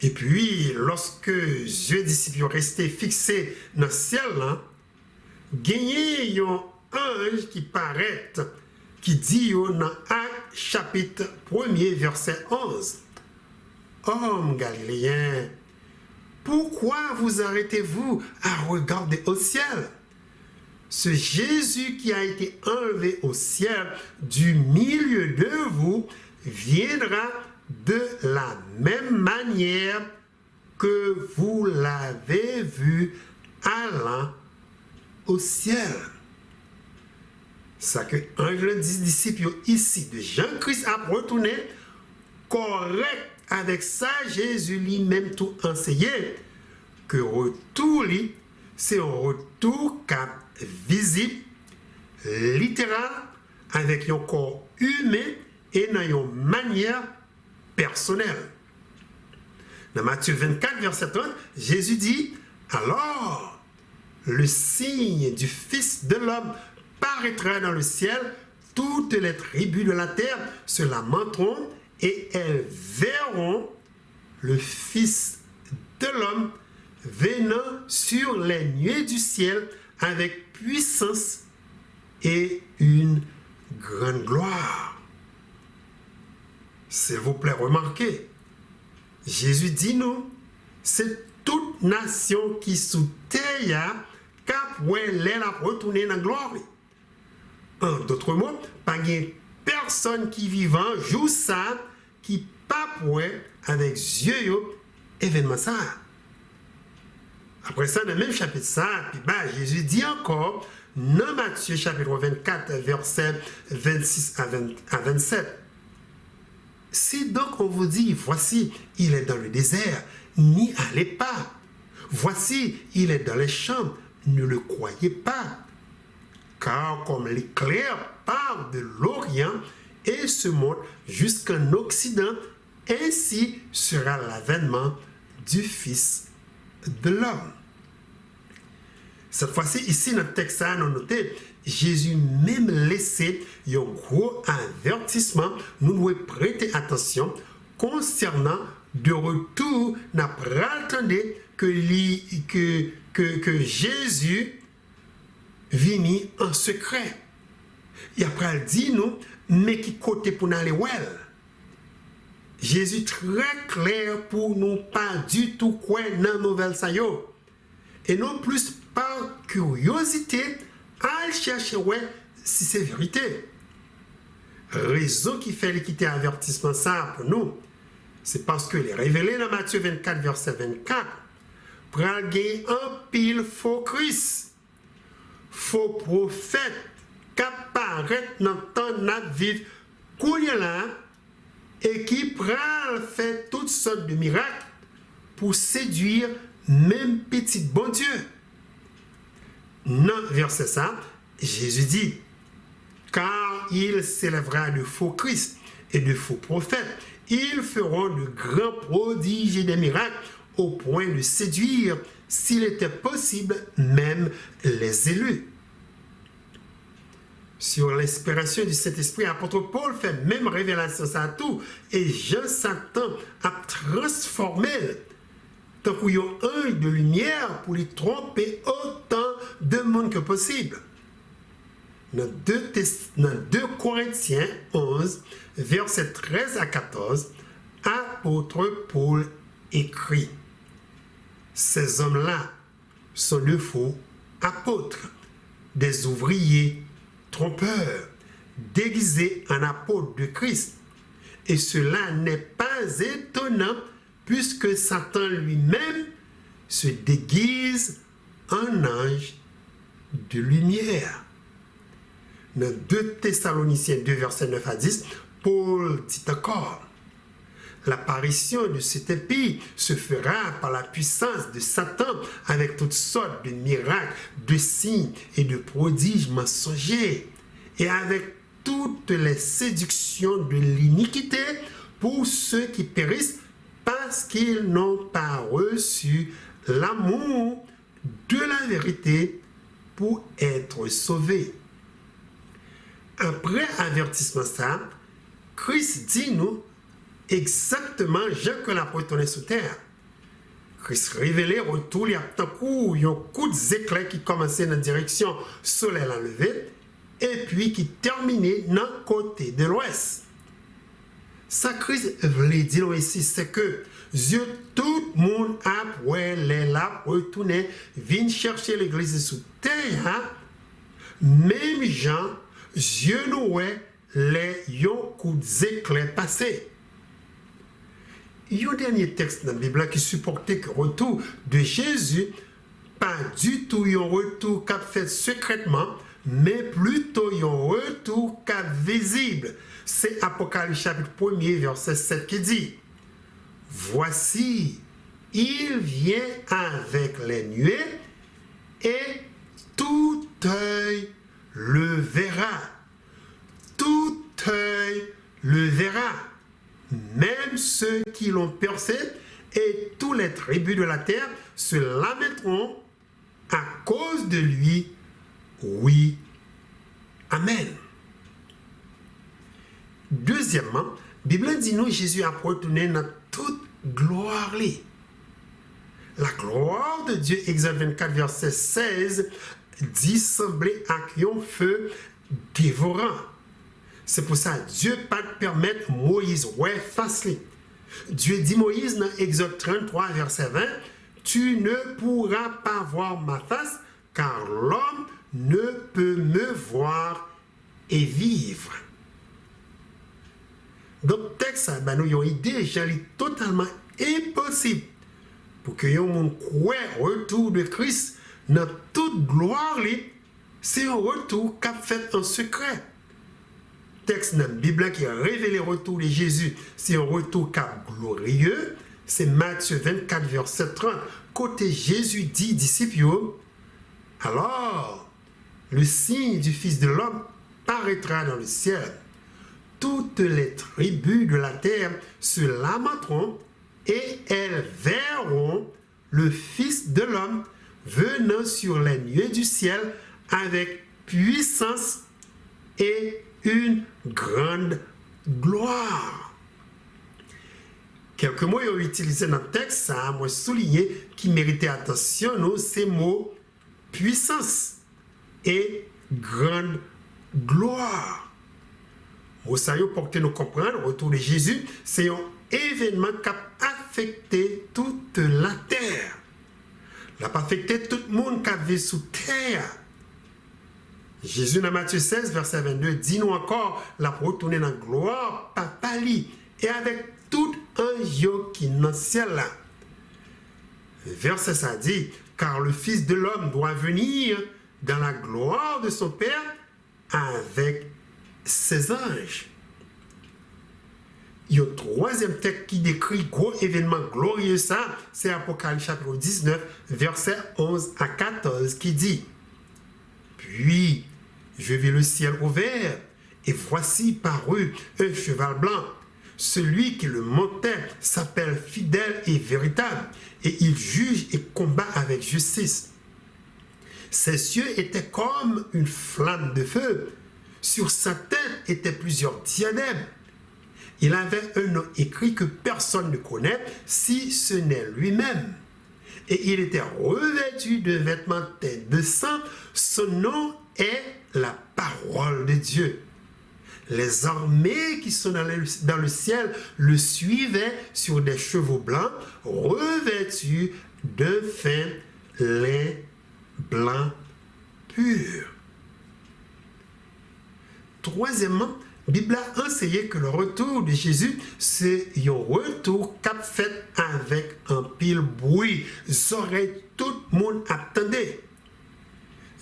Et puis, lorsque les disciples restés fixés dans le ciel, gagné un ange qui paraît, qui dit dans Actes chapitre 1er, verset 11, Homme galiléen, pourquoi vous arrêtez-vous à regarder au ciel? Ce Jésus qui a été enlevé au ciel du milieu de vous viendra de la même manière que vous l'avez vu allant au ciel. Ça que un disciple ici de Jean-Christ a retourné correct. Avec ça, Jésus lui-même tout enseigné que retour, c'est un retour cap visible, littéral, avec un corps humain et dans une manière personnelle. Dans Matthieu 24, verset 30, Jésus dit, alors, le signe du Fils de l'homme paraîtra dans le ciel, toutes les tribus de la terre se lamenteront et elles verront le Fils de l'homme venant sur les nuées du ciel avec puissance et une grande gloire. S'il vous plaît, remarquez, Jésus dit nous, c'est toute nation qui sous terre qu'après elle a retourné dans la gloire. En d'autres mots, pas de personne qui vivant joue ça qui pas avec yeux événement ça. Après ça, dans le même chapitre ça, puis Jésus dit encore dans Matthieu chapitre 24, versets 26 à 27. Si donc on vous dit, voici, il est dans le désert, n'y allez pas. Voici, il est dans les champs, ne le croyez pas. Car comme l'éclair part de l'Orient et se monte jusqu'en Occident, ainsi sera l'avènement du Fils de l'homme. Cette fois-ci, ici, notre texte a noté, Jésus même laissé un gros avertissement, nous devons prêter attention concernant de retour, n'a pas attendu que Jésus vini en secret. Et après, elle dit nous, mais qui côté pour nous aller où elle? Jésus très clair pour nous, pas du tout quoi dans la nouvelle ça yo. Et non plus par curiosité, à chercher ouais si c'est vérité. Raison qui fait quitter avertissement ça pour nous, c'est parce que les révélé dans Matthieu 24, verset 24, pral gen un pile faux Christ, faux prophète, qu'apparaît dans le temps de vivre là et qui pral faire toutes sortes de miracles pour séduire même petit bon Dieu. Dans verset ça, Jésus dit, car il s'élèvera de faux Christ et de faux prophètes. Ils feront de grands prodiges et des miracles au point de séduire, s'il était possible, même les élus. Sur l'inspiration du Saint-Esprit, l'apôtre Paul fait même révélation à tout et Jean s'attend à transformer tant qu'il y a un œil de lumière pour lui tromper autant de monde que possible. Dans 2 Corinthiens 11, versets 13 à 14, apôtre Paul écrit: ces hommes-là sont de faux apôtres, des ouvriers trompeurs, déguisés en apôtres de Christ. Et cela n'est pas étonnant puisque Satan lui-même se déguise en ange de lumière. Dans 2 Thessaloniciens 2, versets 9 à 10, Paul dit encore: l'apparition de cet épée se fera par la puissance de Satan avec toutes sortes de miracles, de signes et de prodiges mensongers, et avec toutes les séductions de l'iniquité pour ceux qui périssent parce qu'ils n'ont pas reçu l'amour de la vérité pour être sauvés. Après avertissement ça, Christ dit nous exactement Jean que la retourné sur terre. Christ révélé retour, il y a tant coup, il y a un coup d'éclair qui commençait dans la direction soleil la levée et puis qui terminait dans le côté de l'ouest. Ça Christ voulait dire ici, c'est que Dieu, tout le monde après les là retourner, vient chercher l'église sous terre, même Jean, Dieu nous les yon coups d'éclair passés. Il y a un dernier texte dans la Bible qui supportait que le retour de Jésus, pas du tout un retour qu'a fait secrètement, mais plutôt un retour qu'a visible. C'est Apocalypse chapitre 1er, verset 7 qui dit: voici, il vient avec les nuées et tout œil le verra. Tout œil le verra. Même ceux qui l'ont percé et tous les tribus de la terre se lamenteront à cause de lui. Oui. Amen. Deuxièmement, la Bible dit nous Jésus a retourné dans toute gloire. La gloire de Dieu, Exode 24, verset 16, dit sembler à un feu dévorant. C'est pour ça que Dieu pas permettre Moïse ouais face. Dieu dit Moïse dans Exode 33 verset 20, tu ne pourras pas voir ma face car l'homme ne peut me voir et vivre. Donc texte ben nous avons une idée totalement impossible pour que les gens croient retour de Christ dans toute gloire, c'est un retour qu'a fait en secret. Texte dans la Bible qui a révélé le retour de Jésus, c'est un retour cap glorieux, c'est Matthieu 24, verset 30. Côté Jésus dit, disciples, alors le signe du Fils de l'homme paraîtra dans le ciel. Toutes les tribus de la terre se lamenteront et elles verront le Fils de l'homme venant sur les nuées du ciel avec puissance et une grande gloire. Quelques mots ont utilisé dans le texte, ça a souligné qui méritait attention, nous, ces mots puissance et grande gloire. Au sérieux, pour que nous comprenions, le retour de Jésus, c'est un événement qui a affecté toute la terre. Il n'a pas affecté tout le monde qui vit sous terre. Jésus dans Matthieu 16, verset 22, dit nous encore, la retourner dans la gloire, papa li, et avec tout un yo qui dans le ciel là. Verset ça dit, car le Fils de l'homme doit venir dans la gloire de son Père avec ses anges. Il y a un troisième texte qui décrit gros événement glorieux ça, c'est Apocalypse chapitre 19, verset 11 à 14 qui dit, puis je vis le ciel ouvert et voici parut un cheval blanc. Celui qui le montait s'appelle fidèle et véritable et il juge et combat avec justice. Ses cieux étaient comme une flamme de feu. Sur sa tête étaient plusieurs diadèmes. Il avait un nom écrit que personne ne connaît, si ce n'est lui-même. Et il était revêtu de vêtements teints de sang. Son nom est la parole de Dieu. Les armées qui sont dans le ciel le suivaient sur des chevaux blancs, revêtus d'un fin lin blanc pur. Troisièmement, la Bible a enseigné que le retour de Jésus, c'est un retour qu'a fait avec un pile bruit. Oreilles, tout le monde attendait.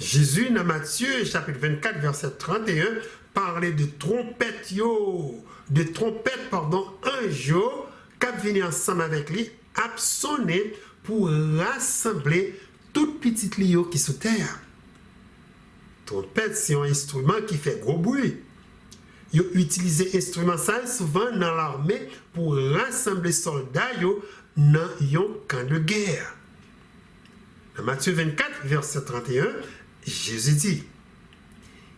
Jésus, dans Matthieu, chapitre 24, verset 31, parlait de trompette, un jour, qu'a venu ensemble avec lui, a sonné pour rassembler toutes petites lions qui sont terre. Trompette, c'est un instrument qui fait gros bruit. Ils ont utilisé l'instrument ça souvent dans l'armée pour rassembler soldats dans un camp de guerre. Dans Matthieu 24, verset 31, Jésus dit,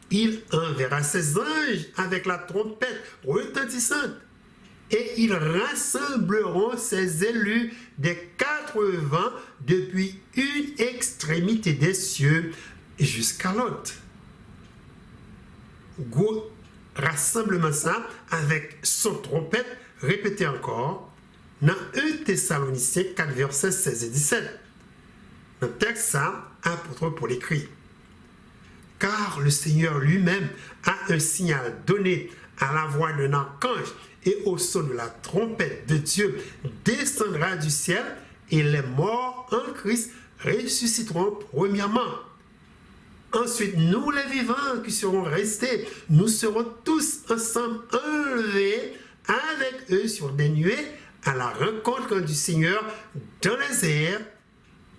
il enverra ses anges avec la trompette retentissante et ils rassembleront ses élus des quatre vents depuis une extrémité des cieux jusqu'à l'autre. Gros rassemblement ça avec son trompette, répétez encore, dans 1 Thessaloniciens 4, versets 16 et 17. Dans le texte, ça, apôtre Paul écrit, car le Seigneur lui-même a un signal donné à la voix d'un archange et au son de la trompette de Dieu descendra du ciel et les morts en Christ ressusciteront premièrement. Ensuite, nous les vivants qui serons restés, nous serons tous ensemble enlevés avec eux sur des nuées à la rencontre du Seigneur dans les airs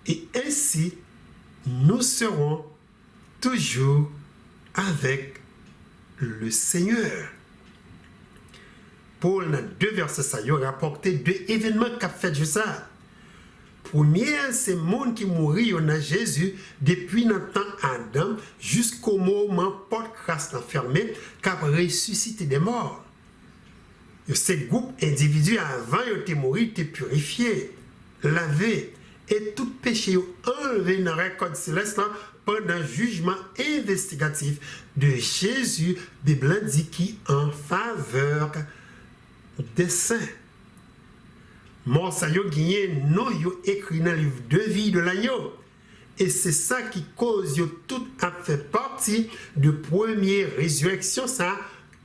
et ainsi nous serons toujours avec le Seigneur. Paul, dans 2 versets, ça y a rapporté 2 événements qu'a fait juste ça. Premier, c'est le monde qui mourit dans Jésus depuis notre temps Adam jusqu'au moment porte crasse fermée qui a ressuscité des morts. Ces groupes individus avant de mourir étaient purifiés, lavés et tout péché enlevé dans la récolte céleste pendant le jugement investigatif de Jésus, la Bible dit qui en faveur des saints. Mort ça yo gagné non yo écrit dans le livre de vie de l'agneau. Et c'est ça qui cause yo tout a fait partie de première résurrection ça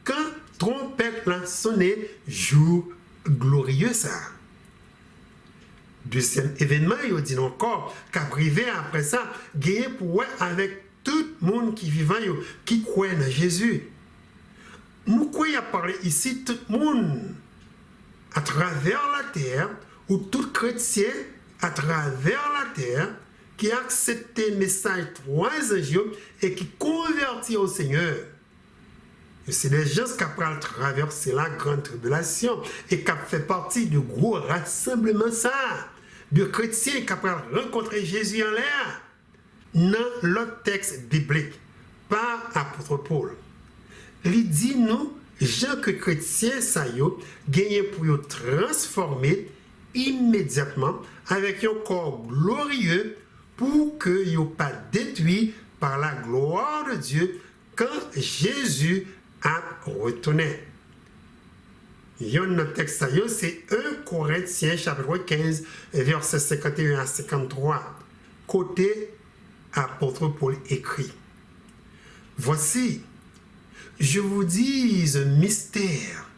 quand trompette l'a sonné jour glorieux ça. Deuxième événement yo dit encore qu'a privé après ça gagné pour avec tout le monde qui vivant yo qui croit en Jésus. Nous croyons parler ici tout le monde à travers la terre, ou tout chrétien à travers la terre qui a accepté le message 3 anges et qui convertit au Seigneur. Et c'est des gens qui ont traversé la grande tribulation et qui ont fait partie du gros rassemblement ça, de chrétiens qui ont rencontré Jésus en l'air. Dans le texte biblique, par apôtre Paul, il dit nous, gens que chrétiens ça yo gagné pour yo transformer immédiatement avec un corps glorieux pour que yo pas détruit par la gloire de Dieu quand Jésus a retourné. Yon notre texte ça yo c'est 1 Corinthiens chapitre 15 verset 51 à 53 côté apôtre Paul écrit. Voici, je vous dis un mystère.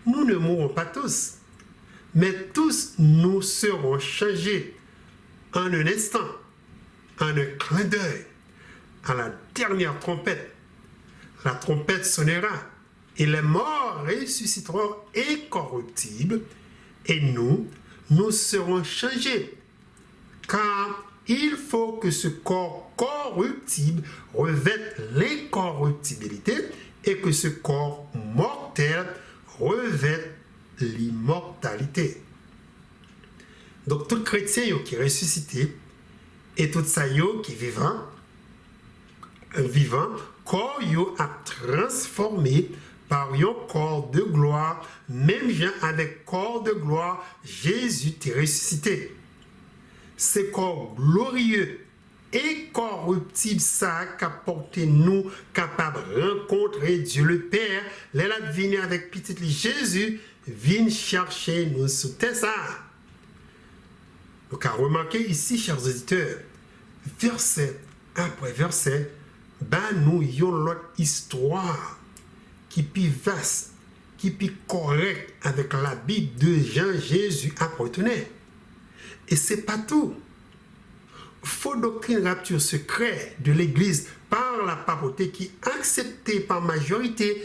Nous ne mourrons pas tous, mais tous nous serons changés en un instant, en un clin d'œil, à la dernière trompette. La trompette sonnera et les morts ressusciteront incorruptibles et nous serons changés. Car il faut que ce corps corruptible revête l'incorruptibilité et que ce corps mortel revête l'immortalité. Donc, tout chrétien qui est ressuscité et tout ça qui est vivant, corps a transformé par un corps de gloire, même gens avec corps de gloire, Jésus est ressuscité. Ce corps glorieux, incorruptible, ça qu'a porté nous capables de rencontrer Dieu le Père. Les là venir avec petit Jésus, vient chercher nous sous ça. Donc, à remarquer ici, chers auditeurs, verset après verset, nous avons l'autre histoire qui est plus vaste, qui est plus correcte avec la Bible de Jean-Jésus appartenait. Et ce n'est pas tout. Faux doctrine rapture secret de l'Église par la papauté qui est acceptée par majorité,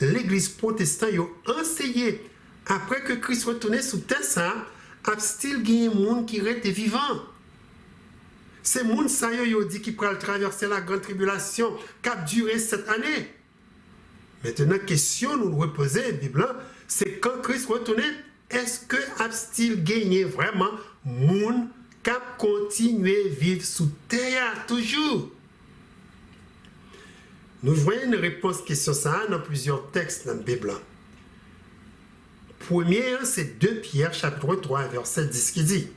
l'Église protestante a enseigné après que Christ retournait sous terre, a-t-il gagné un monde qui reste vivant. C'est le monde ça dit qui pourra traverser la grande tribulation qui a duré 7 années. Maintenant, question nous reposer, Bible, c'est quand Christ retournait, est-ce que a-t-il gagné vraiment monde qui a continué à vivre sous terre toujours? Nous voyons une réponse à question ça dans plusieurs textes dans la Bible. Premier, c'est 2 Pierre, chapitre 3, verset 10 qui dit: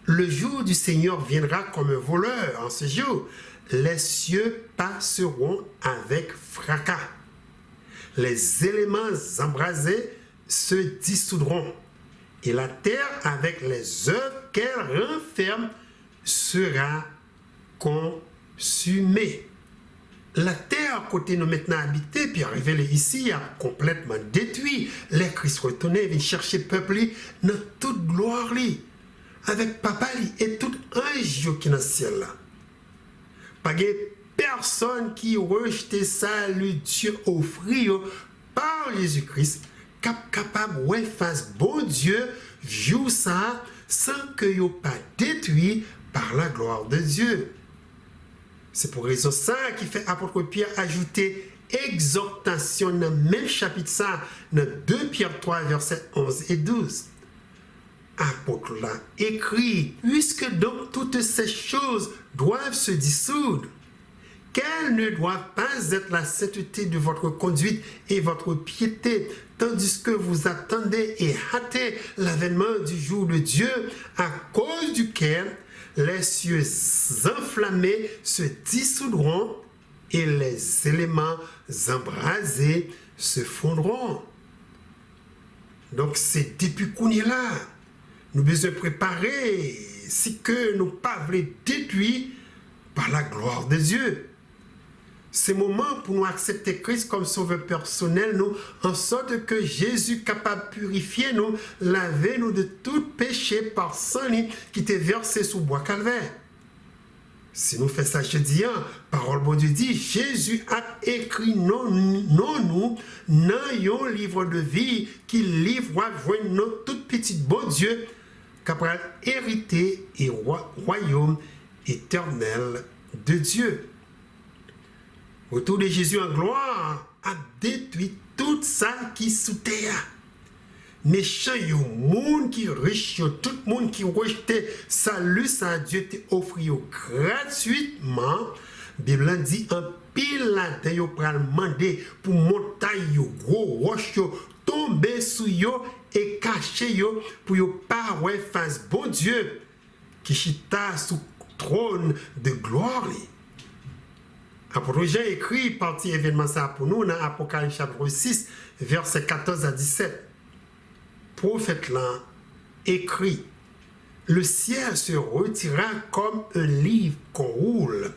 le jour du Seigneur viendra comme un voleur. En ce jour, les cieux passeront avec fracas. Les éléments embrasés se dissoudront. Et la terre, avec les œuvres qu'elle renferme, sera consumée. La terre, côté nous maintenant habitée, puis révélée ici, a complètement détruit. Les Christ retournés viennent chercher le peuple dans toute gloire, avec papa et tout ange qui est dans le ciel là. Pas de personne qui rejette ça, le Dieu offert par Jésus-Christ, capable de faire bon Dieu, joue ça, sans que vous pas détruit par la gloire de Dieu. C'est pour raison ça qui fait apôtre Pierre ajouter exhortation dans le même chapitre ça, dans 2 Pierre 3, versets 11 et 12. Apôtre là écrit: puisque donc toutes ces choses doivent se dissoudre, qu'elles ne doivent pas être la sainteté de votre conduite et votre piété, tandis que vous attendez et hâtez l'avènement du jour de Dieu, à cause duquel les cieux enflammés se dissoudront et les éléments embrasés se fondront. Donc c'est depuis qu'on est là, nous devons préparer si que nous ne pas détruits par la gloire de Dieu. C'est le moment pour nous accepter Christ comme sauveur personnel, nous, en sorte que Jésus est capable de purifier nous, laver nous de tout péché par sang qui était versé sous bois calvaire. Si nous faisons ça jeudi, parole bon Dieu dit, Jésus a écrit non nous, dans un livre de vie qui livre nous tout petit bon Dieu, capable hériter et royaume éternel de Dieu. Autour de Jésus en gloire a détruit tout ça qui sous terre. Méchant, il monde qui riche, tout le monde qui rejetait salut, ça Dieu t'a offert gratuitement. La Bible dit en pile là, il pral demander pour montagne, gros roche, tomber sous yo et cacher yo pour yo pas ouais face bon Dieu qui chita sous trône de gloire. Apôtre Jean écrit partie événement ça pour nous dans Apocalypse chapitre 6 verset 14 à 17. Prophète là écrit: le ciel se retira comme un livre qu'on roule,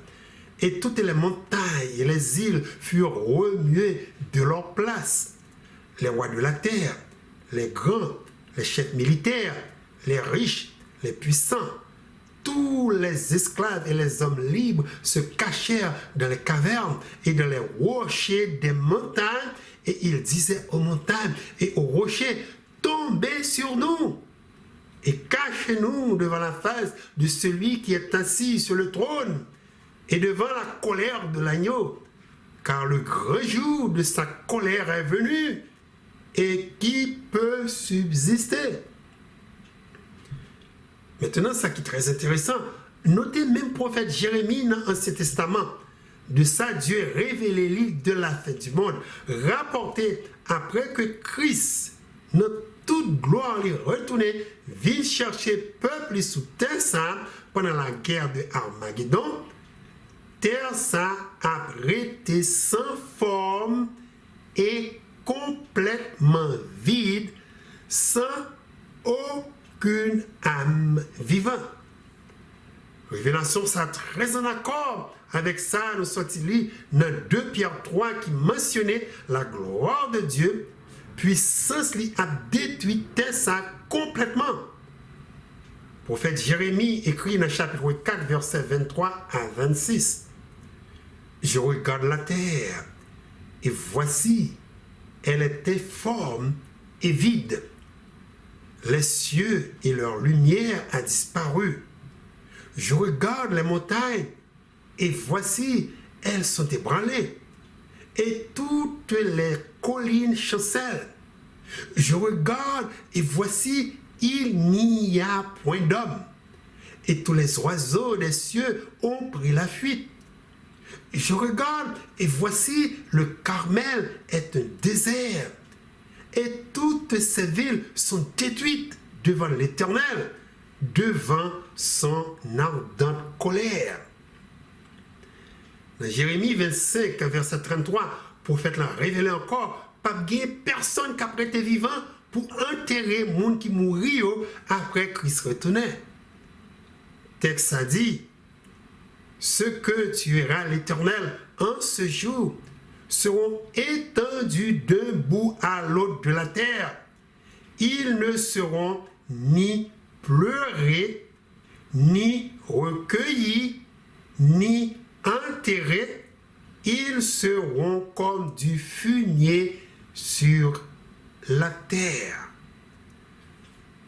et toutes les montagnes et les îles furent remuées de leur place. Les rois de la terre, les grands, les chefs militaires, les riches, les puissants, tous les esclaves et les hommes libres se cachèrent dans les cavernes et dans les rochers des montagnes, et ils disaient aux montagnes et aux rochers, tombez sur nous et cachez-nous devant la face de celui qui est assis sur le trône et devant la colère de l'agneau, car le grand jour de sa colère est venu, et qui peut subsister? Maintenant, ça qui est très intéressant, notez même prophète Jérémie dans l'Ancien Testament. De ça, Dieu révélé l'île de la fin du monde, rapporté après que Christ, notre toute gloire, lui retourné, vient chercher peuple sous terre ça pendant la guerre de Armageddon. Terre ça a été sans forme et complètement vide, sans aucune âme vivante. Révélation, ça très en accord avec ça, nous sortis dans 2 Pierre 3 qui mentionnait la gloire de Dieu, puissance lui a détruit ça complètement. Prophète Jérémie écrit dans chapitre 4, versets 23 à 26. Je regarde la terre, et voici, elle était forme et vide. Les cieux et leur lumière a disparu. Je regarde les montagnes, et voici, elles sont ébranlées, et toutes les collines chancellent. Je regarde, et voici, il n'y a point d'homme, et tous les oiseaux des cieux ont pris la fuite. Je regarde, et voici, le Carmel est un désert, et toutes ces villes sont détruites devant l'Éternel, devant son ardente colère. Dans Jérémie 25, verset 33, prophète l'a révélé encore, pas bien personne qui a été vivant pour enterrer les gens qui mourent après Christ retournait. Texte a dit, ce que tuera l'Éternel en ce jour seront étendus d'un bout à l'autre de la terre. Ils ne seront ni pleurés, ni recueillis, ni enterrés. Ils seront comme du fumier sur la terre.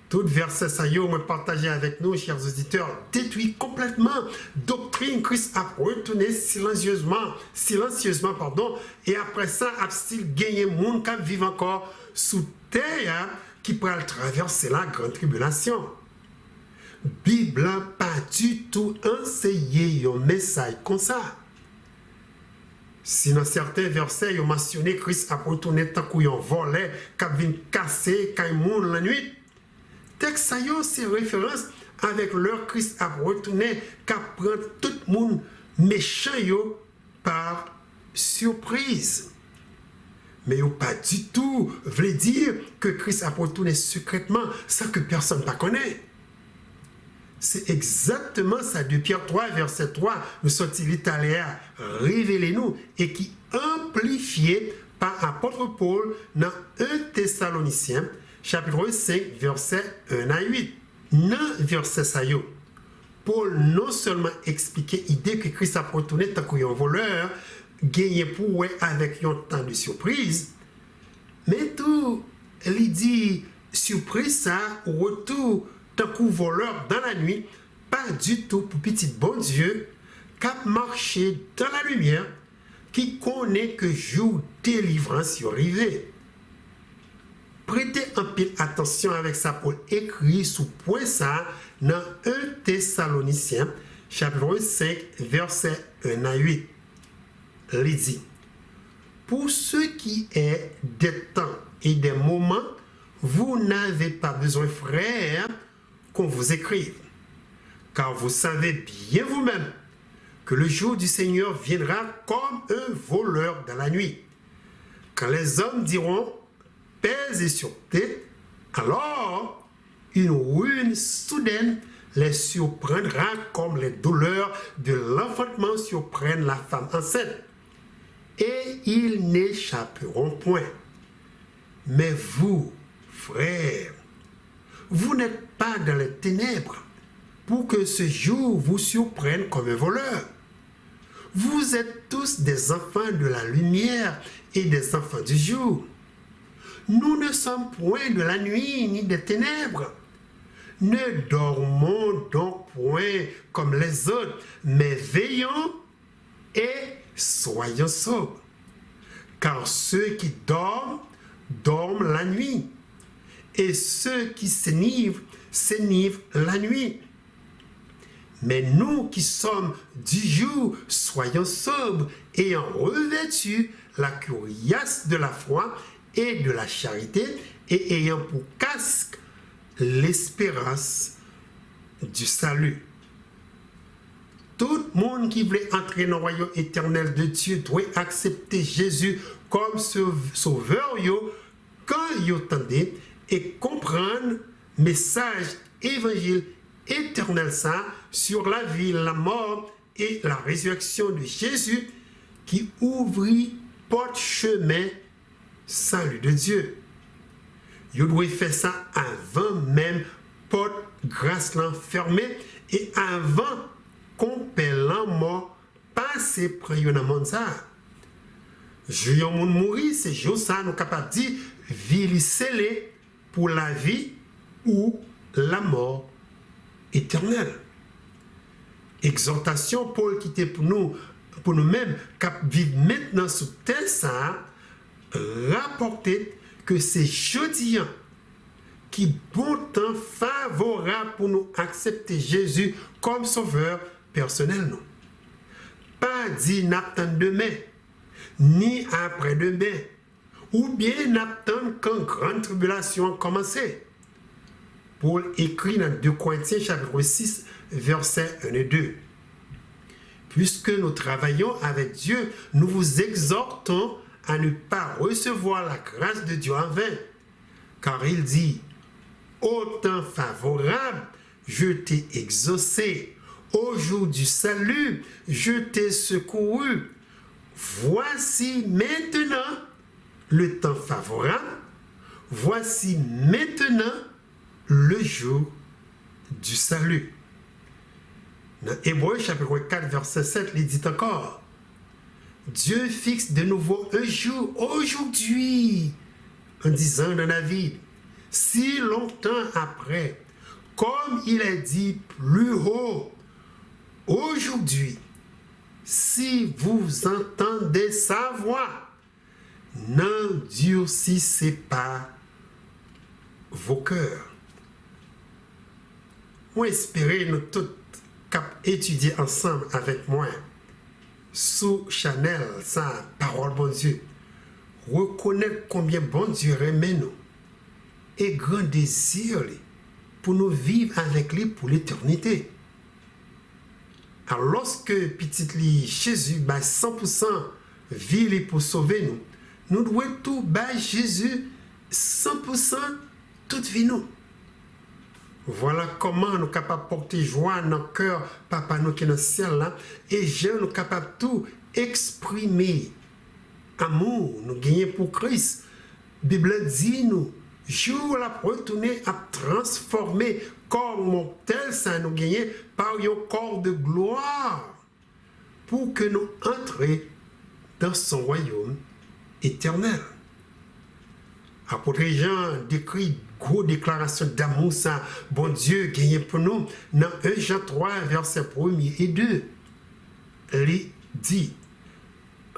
Tout verset ça y est partagé avec nous, chers auditeurs, détruit complètement doctrine. Christ a retourné silencieusement, et après ça, a-t-il gagné monde qui vit encore sous terre, qui pourra traverser la grande tribulation. Bible n'a pas du tout enseigné un message comme ça. Si dans certains versets, ils ont mentionné Christ a retourné tant qu'il volait, qu'il vient casser, qu'il monde la nuit. Texte c'est référence avec leur Christ a retourné, qui prend tout le monde méchant par surprise. Mais il pas du tout veut dire que Christ a retourné secrètement sans que personne ne connaît. C'est exactement ça, de Pierre 3, verset 3, nous sorti l'italien, révélez-nous, et qui amplifié par apôtre Paul dans 1 Thessaloniciens, chapitre 5, verset 1 à 8. Dans verset sayo, Paul non seulement expliquait l'idée que Christ a retourné tant qu'un voleur, gagné pour avec un temps de surprise, mais tout, il dit, surprise ça, retour tant qu'un voleur dans la nuit, pas du tout pour petit bon Dieu, qui a marché dans la lumière, qui connaît que jour délivrance y arrivé. Prêtez un peu attention avec ça, Paul écrit sous point ça dans 1 Thessaloniciens, chapitre 5, verset 1 à 8. Il dit, pour ce qui est des temps et des moments, vous n'avez pas besoin, frères, qu'on vous écrive, car vous savez bien vous-même que le jour du Seigneur viendra comme un voleur dans la nuit. Quand les hommes diront paix et sûreté, alors une ruine soudaine les surprendra comme les douleurs de l'enfantement surprennent la femme enceinte, et ils n'échapperont point. Mais vous, frères, vous n'êtes pas dans les ténèbres pour que ce jour vous surprenne comme un voleur. Vous êtes tous des enfants de la lumière et des enfants du jour. Nous ne sommes point de la nuit ni des ténèbres. Ne dormons donc point comme les autres, mais veillons et soyons sobres. Car ceux qui dorment, dorment la nuit, et ceux qui s'enivrent, s'enivrent la nuit. Mais nous qui sommes du jour, soyons sobres, ayant revêtu la cuirasse de la foi et de la charité, et ayant pour casque l'espérance du salut. Tout le monde qui voulait entrer dans le royaume éternel de Dieu doit accepter Jésus comme sauveur quand il entendait et comprendre le message évangile éternel ça sur la vie, la mort et la résurrection de Jésus qui ouvrit porte chemin salut de Dieu. Vous devez faire ça avant même porte grâce fermée et avant qu'on paie la mort passer près de monde ça. Je monde mourir, c'est jour ça nous capable de dire vie scellée pour la vie ou la mort éternelle. Exhortation Paul qui était pour nous-mêmes cap vivre maintenant sous terre ça rapporter que c'est jeudi qui bon temps favorable pour nous accepter Jésus comme sauveur personnel nous. Pas dit n'attend demain ni après-demain ou bien n'attend quand grande tribulation a commencé. Paul écrit dans 2 Corinthiens chapitre 6 versets 1 et 2. Puisque nous travaillons avec Dieu, nous vous exhortons à ne pas recevoir la grâce de Dieu en vain. Car il dit, au temps favorable, je t'ai exaucé. Au jour du salut, je t'ai secouru. Voici maintenant le temps favorable. Voici maintenant le jour du salut. Dans Hébreux chapitre 4 verset 7, il dit encore, Dieu fixe de nouveau un jour aujourd'hui, en disant dans David, si longtemps après, comme il est dit plus haut, aujourd'hui, si vous entendez sa voix, n'endurcissez pas vos cœurs. Moi, espérer nous tous cap étudier ensemble avec moi sous Chanel, sa parole bon Dieu, reconnaître combien bon Dieu remet nous et grand désir pour nous vivre avec lui pour l'éternité. Alors lorsque petit Jésus 100% vit pour sauver nous, nous devons tout Jésus 100% toute vie nous. Voilà comment nous sommes capables de porter joie dans le cœur, Papa nous qui est dans le ciel là, et je nous capables de tout exprimer. Amour, nous gagnons pour Christ. La Bible dit nous, jour la retourner à transformer corps mortel, ça nous gagnons par un corps de gloire, pour que nous entrions dans son royaume éternel. Apôtre Jean décrit gros déclaration d'amour ça bon Dieu gagné pour nous dans 1 Jean 3 verset 1 et 2. Il dit,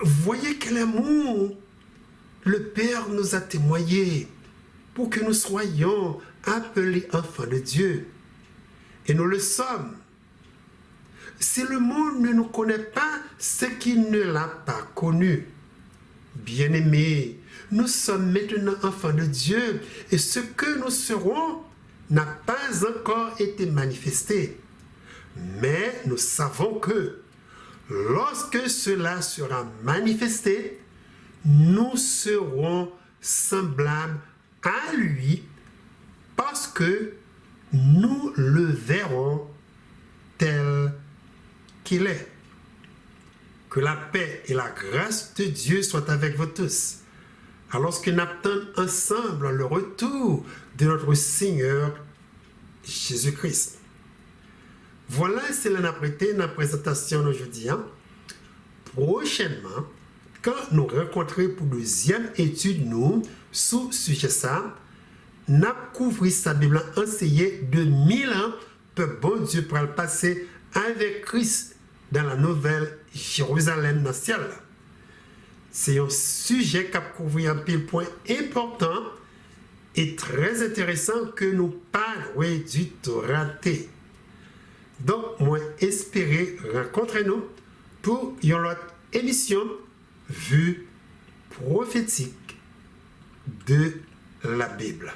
voyez quel amour le Père nous a témoigné pour que nous soyons appelés enfants de Dieu. Et nous le sommes. Si le monde ne nous connaît pas, c'est qu'il ne l'a pas connu. Bien-aimés, nous sommes maintenant enfants de Dieu et ce que nous serons n'a pas encore été manifesté. Mais nous savons que lorsque cela sera manifesté, nous serons semblables à lui parce que nous le verrons tel qu'il est. Que la paix et la grâce de Dieu soient avec vous tous. Alors que nous attendons ensemble le retour de notre Seigneur Jésus-Christ. Voilà, c'est la présentation d'aujourd'hui. Prochainement, quand nous rencontrons pour deuxième étude, nous, sous sujet ça, nous couvrons sa Bible enseignée de 1000 ans, que bon Dieu pour le passer avec Christ dans la nouvelle Jérusalem dans le ciel. C'est un sujet qui a couvert un pile point important et très intéressant que nous parlons du tout raté. Donc, moi, espérer rencontrer nous pour une autre émission vue prophétique de la Bible.